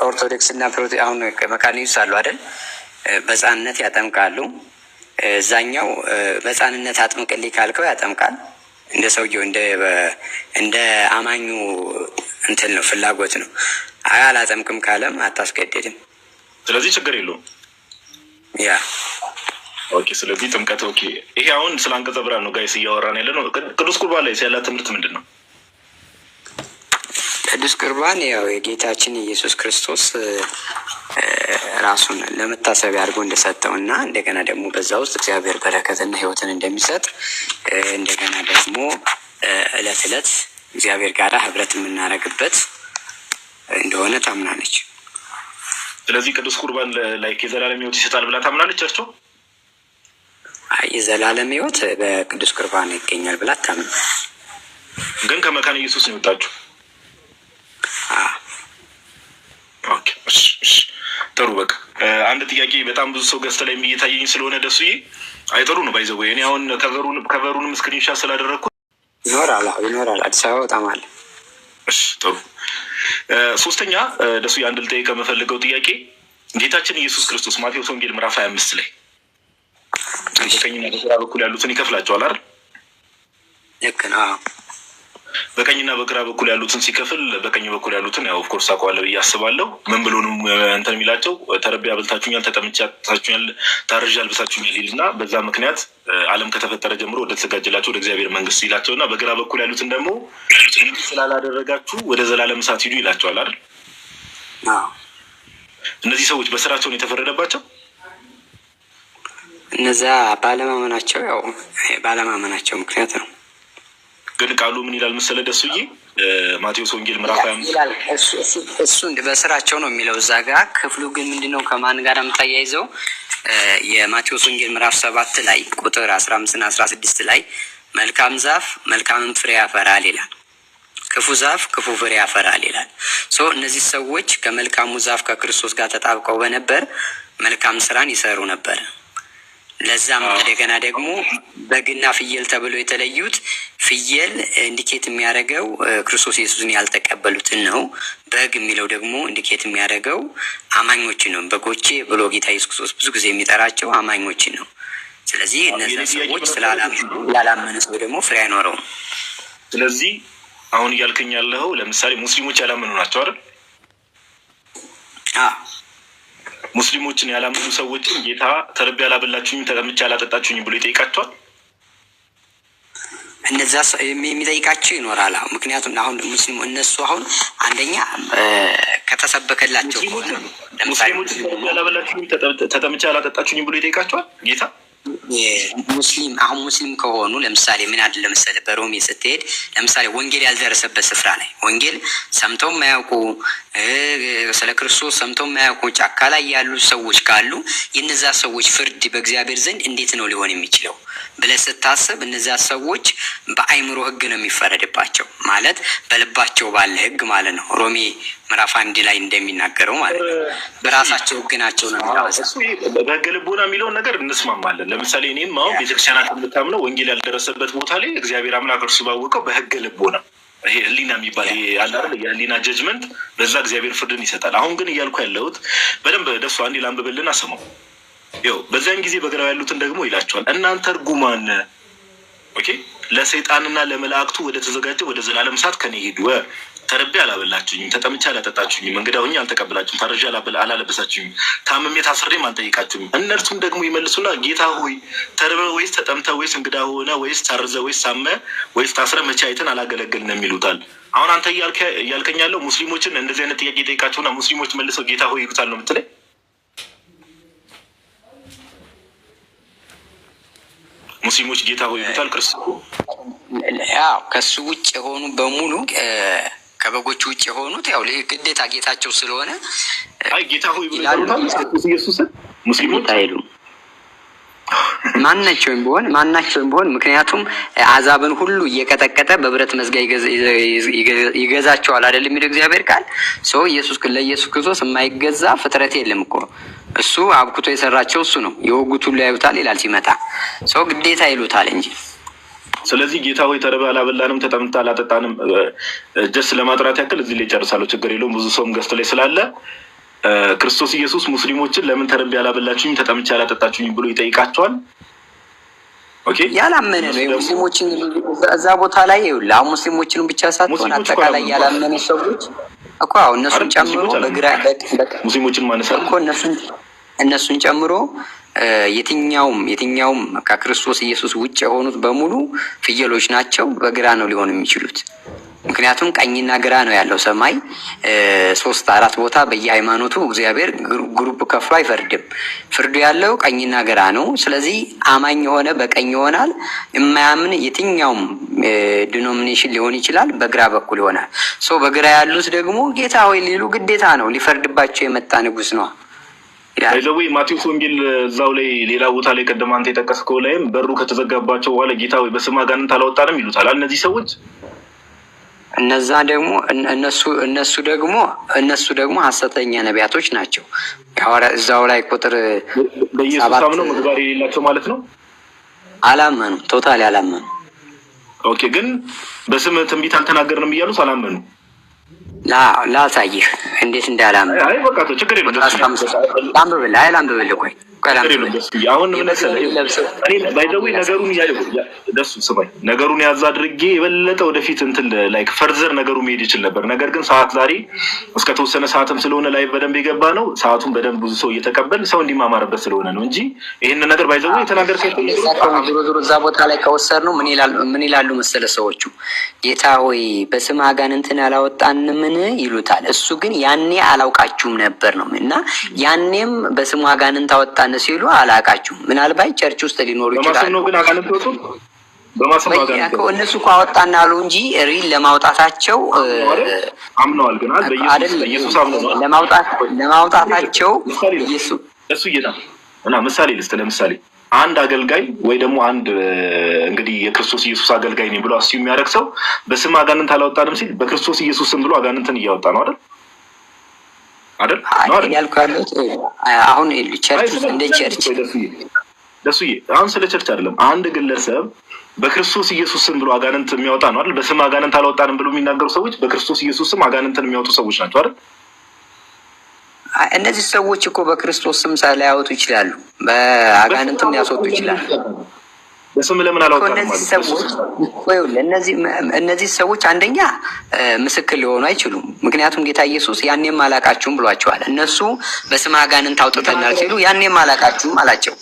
ኦርቶዶክስ እና አሁን መካነ ኢየሱስ አሉ አይደል? በሕፃንነት ያጠምቃሉ። እዛኛው በሕፃንነት አጥምቅልኝ ካልከው ያጠምቃል። እንደ ሰውየው እንደ አማኙ እንትን ነው፣ ፍላጎት ነው። አይ አላጠምቅም ካለም አታስገድድም። ስለዚህ ችግር የለውም። ያ ኦኬ። ስለዚህ ጥምቀት ኦኬ። ይሄ አሁን ስለ አንቀጸ ብርሃን ነው ጋይስ እያወራን ያለ ነው። ቅዱስ ቁርባን ላይ ያለ ትምህርት ምንድን ነው? ቅዱስ ቁርባን ያው የጌታችን ኢየሱስ ክርስቶስ ራሱን ለመታሰቢያ አድርጎ እንደሰጠው እና እንደገና ደግሞ በዛ ውስጥ እግዚአብሔር በረከትና ሕይወትን እንደሚሰጥ እንደገና ደግሞ እለት እለት እግዚአብሔር ጋር ህብረት የምናደርግበት እንደሆነ ታምናለች። ስለዚህ ቅዱስ ቁርባን ላይ የዘላለም ሕይወት ይሰጣል ብላ ታምናለች ቸርቾ? የዘላለም ሕይወት በቅዱስ ቁርባን ይገኛል ብላ ታምን። ግን ከመካነ ኢየሱስ ነው የወጣችሁ? ኦኬ እሺ ጥሩ። በቃ አንድ ጥያቄ በጣም ብዙ ሰው ገዝተ ላይ እየታየኝ ስለሆነ ደሱዬ አይጠሩ ነው ባይዘው እኔ አሁን ከቨሩንም ስክሪንሻት ስላደረግኩ ይኖራል አዲስ አበባ በጣም አለ። እሺ ጥሩ። ሶስተኛ ደሱዬ አንድ ልጠይቅ የምፈልገው ጥያቄ ጌታችን ኢየሱስ ክርስቶስ ማቴዎስ ወንጌል ምዕራፍ 25 ላይ በቀኝና በግራ በኩል ያሉትን ይከፍላቸዋል አይደል? ልክ ነው። በቀኝና በግራ በኩል ያሉትን ሲከፍል በቀኝ በኩል ያሉትን ያው ኦፍኮርስ አውቀዋለሁ ብዬ አስባለሁ። ምን ብሎንም እንትን የሚላቸው ተርቤ አብልታችሁኛል፣ ተጠምቼ አጠጣችሁኛል፣ ታርዤ አልብሳችሁኛል ይልና በዛ ምክንያት ዓለም ከተፈጠረ ጀምሮ ወደ ተዘጋጀላቸው ወደ እግዚአብሔር መንግስት ይላቸውና በግራ በኩል ያሉትን ደግሞ ስላላደረጋችሁ ወደ ዘላለም እሳት ሂዱ ይላቸዋል አይደል? እነዚህ ሰዎች በስራቸው ነው የተፈረደባቸው። እነዛ ባለማመናቸው ምክንያት ነው። ግን ቃሉ ምን ይላል መሰለ ደሱዬ ማቴዎስ ወንጌል ምዕራፍ 25 እሱ በስራቸው ነው የሚለው እዛ ጋር። ክፍሉ ግን ምንድነው ከማን ጋር የምታያይዘው? የማቴዎስ ወንጌል ምዕራፍ 7 ላይ ቁጥር 15 እና 16 ላይ መልካም ዛፍ መልካምን ፍሬ ያፈራል ይላል፣ ክፉ ዛፍ ክፉ ፍሬ ያፈራል ይላል። እነዚህ ሰዎች ከመልካሙ ዛፍ ከክርስቶስ ጋር ተጣብቀው በነበር መልካም ስራን ይሰሩ ነበር። ለዛም እንደገና ደግሞ በግና ፍየል ተብለው የተለዩት ፍየል ኢንዲኬት የሚያደርገው ክርስቶስ ኢየሱስን ያልተቀበሉትን ነው። በግ የሚለው ደግሞ ኢንዲኬት የሚያደርገው አማኞችን ነው። በጎቼ ብሎ ጌታ ኢየሱስ ክርስቶስ ብዙ ጊዜ የሚጠራቸው አማኞችን ነው። ስለዚህ እነዚህ ሰዎች ያላመነ ሰው ደግሞ ፍሬ አይኖረውም። ስለዚህ አሁን እያልከኝ ያለኸው ለምሳሌ ሙስሊሞች ያላመኑ ናቸው አይደል? ሙስሊሞችን ያላመኑ ሰዎችን ጌታ ተርቤ ያላበላችሁኝ ተጠምቼ ያላጠጣችሁኝ ብሎ ይጠይቃቸዋል። እነዛ የሚጠይቃቸው ይኖራል። ምክንያቱም አሁን ሙስሊሙ እነሱ አሁን አንደኛ ከተሰበከላቸው ሙስሊሞችን ተርቤ ያላበላችሁኝ ተጠምቼ ያላጠጣችሁኝ ብሎ ይጠይቃቸዋል ጌታ። ሙስሊም ከሆኑ ለምሳሌ ምን አለ ለምሳሌ በሮሜ ስትሄድ ለምሳሌ ወንጌል ያልደረሰበት ስፍራ ላይ ወንጌል ሰምተው የማያውቁ ስለ ክርስቶስ ሰምተው የማያውቁ ጫካ ላይ ያሉ ሰዎች ካሉ የነዛ ሰዎች ፍርድ በእግዚአብሔር ዘንድ እንዴት ነው ሊሆን የሚችለው ብለህ ስታስብ እነዛ ሰዎች በአይምሮ ሕግ ነው የሚፈረድባቸው፣ ማለት በልባቸው ባለ ሕግ ማለት ነው። ሮሜ ምዕራፍ 1 ላይ እንደሚናገረው ማለት ነው። በራሳቸው ሕግ ናቸው ነው የሚለው። በሕገ ልቦና የሚለውን ነገር እንስማማለን። ለምሳሌ እኔም አሁን ቤተክርስቲያናት የምታምነው ወንጌል ያልደረሰበት ቦታ ላይ እግዚአብሔር አምላክ እርሱ ባወቀው በሕገ ልቦና ይሄ ህሊና የሚባል አለ አይደል? የህሊና ጀጅመንት በዛ እግዚአብሔር ፍርድን ይሰጣል። አሁን ግን እያልኩ ያለሁት በደንብ ደሱ አንዴ ላንብብልን አሰማው። ይኸው በዚያን ጊዜ በግራው ያሉትን ደግሞ ይላቸዋል፣ እናንተ እርጉማን ኦኬ ለሰይጣንና ለመላእክቱ ወደ ተዘጋጀ ወደ ዘላለም እሳት ከኔ ሂዱ። ተርቤ አላበላችሁኝም፣ ተጠምቼ አላጠጣችሁኝም፣ እንግዳ ሆኜ አልተቀበላችሁም፣ ታርዤ አላለበሳችሁኝም፣ ታምሜ ታስሬም አልጠይቃችሁም። እነርሱም ደግሞ ይመልሱና ጌታ ሆይ ተርበህ ወይስ ተጠምተህ ወይስ እንግዳ ሆነ ወይስ ታርዘህ ወይስ ሳመህ ወይስ ታስረህ መቼ አይተን አላገለገልንም ይሉታል። አሁን አንተ እያልከኝ ያለው ሙስሊሞችን እንደዚህ አይነት ጥያቄ ጠይቃቸውና ሙስሊሞች መልሰው ጌታ ሆይ ይሉታል ነው የምትለኝ? ሙስሊሞች ጌታ ሆይ ይሉታል ክርስቶስ? ያው ከሱ ውጭ የሆኑ በሙሉ ከበጎቹ ውጭ የሆኑት ያው ግዴታ ጌታቸው ስለሆነ አይ ጌታ ሆይ ይሉታል ኢየሱስን ሙስሊሞች አይሉም። ማናቸውም ቢሆን ምክንያቱም አሕዛብን ሁሉ እየቀጠቀጠ በብረት መዝጊያ ይገዛቸዋል አይደል የሚለው እግዚአብሔር ቃል። ኢየሱስ ለኢየሱስ ክርስቶስ የማይገዛ ፍጥረት የለም እኮ። እሱ አብኩቶ የሰራቸው እሱ ነው። የወጉት ሁሉ ያዩታል ይላል ሲመጣ። ግዴታ ይሉታል እንጂ። ስለዚህ ጌታ ሆይ ተርበህ አላበላንም፣ ተጠምተህ አላጠጣንም ጀስት ለማጥራት ያክል እዚህ ላይ ጨርሳለሁ፣ ችግር የለውም። ብዙ ሰውም ገዝቶ ላይ ስላለ ክርስቶስ ኢየሱስ ሙስሊሞችን ለምን ተርቤ ያላበላችሁኝ ተጠምቼ ያላጠጣችሁኝ ብሎ ይጠይቃቸዋል። ኦኬ ያላመነ ነው ሙስሊሞችን እዛ ቦታ ላይ ይውላ ሙስሊሞችን ብቻ ሳትሆን አጠቃላይ ያላመነ ሰዎች እኮ እነሱን ጨምሮ በግራ ሙስሊሞችን ማነሳል እኮ እነሱን ጨምሮ የትኛውም ከክርስቶስ ኢየሱስ ውጭ የሆኑት በሙሉ ፍየሎች ናቸው። በግራ ነው ሊሆኑ የሚችሉት። ምክንያቱም ቀኝና ግራ ነው ያለው ሰማይ 3-4 ቦታ በየሃይማኖቱ እግዚአብሔር ግሩፕ ከፍሎ አይፈርድም። ፍርዱ ያለው ቀኝና ግራ ነው። ስለዚህ አማኝ የሆነ በቀኝ ይሆናል። የማያምን የትኛውም ዲኖሚኔሽን ሊሆን ይችላል በግራ በኩል ይሆናል። በግራ ያሉት ደግሞ ጌታ ሆይ ሊሉ ግዴታ ነው። ሊፈርድባቸው የመጣ ንጉስ ነው። ይዘው ማቴዎስ ወንጌል እዛው ላይ ሌላ ቦታ ላይ ቀደም አንተ የጠቀስከው ላይም በሩ ከተዘጋባቸው በኋላ ጌታ ሆይ በስምህ አጋንንት አላወጣንም ይሉታል። እነዚህ ሰዎች እነዛ ደግሞ እነሱ ደግሞ ሐሰተኛ ነቢያቶች ናቸው። እዛው ላይ ቁጥር በኢየሱስ አምነው ምግባር የሌላቸው ማለት ነው። አላመኑ፣ ቶታሊ አላመኑ። ኦኬ፣ ግን በስምህ ትንቢት አልተናገርንም እያሉት አላመኑ። ላሳይህ እንዴት እንዳላመኑ። አይ በቃ ችግር የለም። ላንብብልህ ቆይ አሁን ነገሩን ያዝ አድርጌ የበለጠ ወደፊት እንትን ላይክ ፈርዘር ነገሩ መሄድ ይችል ነበር። ነገር ግን ሰዓት ዛሬ እስከ ተወሰነ ሰዓትም ስለሆነ ላይ በደንብ የገባ ነው። ሰዓቱን በደንብ ብዙ ሰው እየተቀበል ሰው እንዲማማርበት ስለሆነ ነው እንጂ ይህንን ነገር ባይዘው የተናገር ዞሮ እዛ ቦታ ላይ ከወሰድ ነው ምን ይላሉ መሰለ ሰዎቹ ጌታ ሆይ በስም አጋንንትን አላወጣንምን ይሉታል። እሱ ግን ያኔ አላውቃችሁም ነበር ነው እና ያኔም በስሙ አጋንንት አወጣን ሲሉ አላውቃችሁም። ምናልባት ቸርች ውስጥ ሊኖሩ ይችላል። እነሱ እኮ አወጣን አሉ እንጂ ሪል ለማውጣታቸው አምነዋል። ግን በኢየሱስ አምነዋል። ለማውጣታቸው እሱ ጌታ እና ምሳሌ ልስጥ። ለምሳሌ አንድ አገልጋይ ወይ ደግሞ አንድ እንግዲህ የክርስቶስ ኢየሱስ አገልጋይ ነኝ ብሎ አስዩ የሚያደርግ ሰው በስም አጋንንት አላወጣንም ሲል በክርስቶስ ኢየሱስ ስም ብሎ አጋንንትን እያወጣ ነው አይደል? አሁን ቸርች እንደ ቸርች ደሱዬ አሁን ስለ ቸርች አይደለም። አንድ ግለሰብ በክርስቶስ ኢየሱስ ስም ብሎ አጋንንት የሚያወጣ ነው አይደል? በስም አጋንንት አላወጣንም ብሎ የሚናገሩ ሰዎች በክርስቶስ ኢየሱስ ስም አጋንንትን የሚያወጡ ሰዎች ናቸው አይደል? እነዚህ ሰዎች እኮ በክርስቶስ ስም ላያወጡ ይችላሉ፣ በአጋንንትም ሊያስወጡ ይችላሉ። በስም ለምን አላወጣንም? እነዚህ ሰዎች አንደኛ ምስክር ሊሆኑ አይችሉም። ምክንያቱም ጌታ ኢየሱስ ያኔም አላቃችሁም ብሏቸዋል። እነሱ በስም አጋንንት አውጥተናል ሲሉ ያኔም አላቃችሁም አላቸው።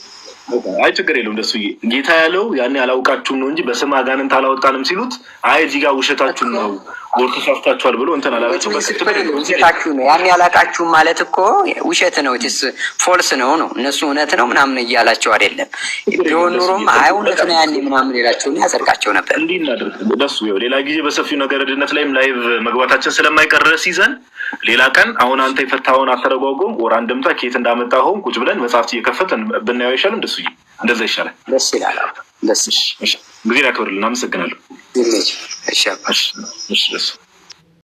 አይ ችግር የለውም። ደሱ ጌታ ያለው ያኔ አላውቃችሁም ነው እንጂ በስም አጋንንት አላወጣንም ሲሉት አይ እዚህ ጋር ውሸታችሁን ነው ወርተሳፍታችኋል ብሎ እንትን አላላቸው። ውሸታችሁ ነው ያኔ አላውቃችሁም ማለት እኮ ውሸት ነው፣ ፎልስ ነው። እነሱ እውነት ነው ምናምን እያላቸው አይደለም። ቢሆን ኑሮም አይ እውነት ነው ያኔ ምናምን ሌላቸውን ያጸድቃቸው ነበር። እንዲህ እናደርግ ደሱ ሌላ ጊዜ በሰፊው ነገር ድነት ላይም ላይቭ መግባታችን ስለማይቀርስ ይዘን ሌላ ቀን አሁን አንተ የፈታውን አተረጓጎም ወር አንድምታ ከየት እንዳመጣኸው ቁጭ ብለን መጽሐፍት እየከፈትን ብናየው አይሻልም? ደሱ እንደዛ ይሻላል። ደስ ይላል። ጊዜ ያክብርልን። አመሰግናለሁ። እሺ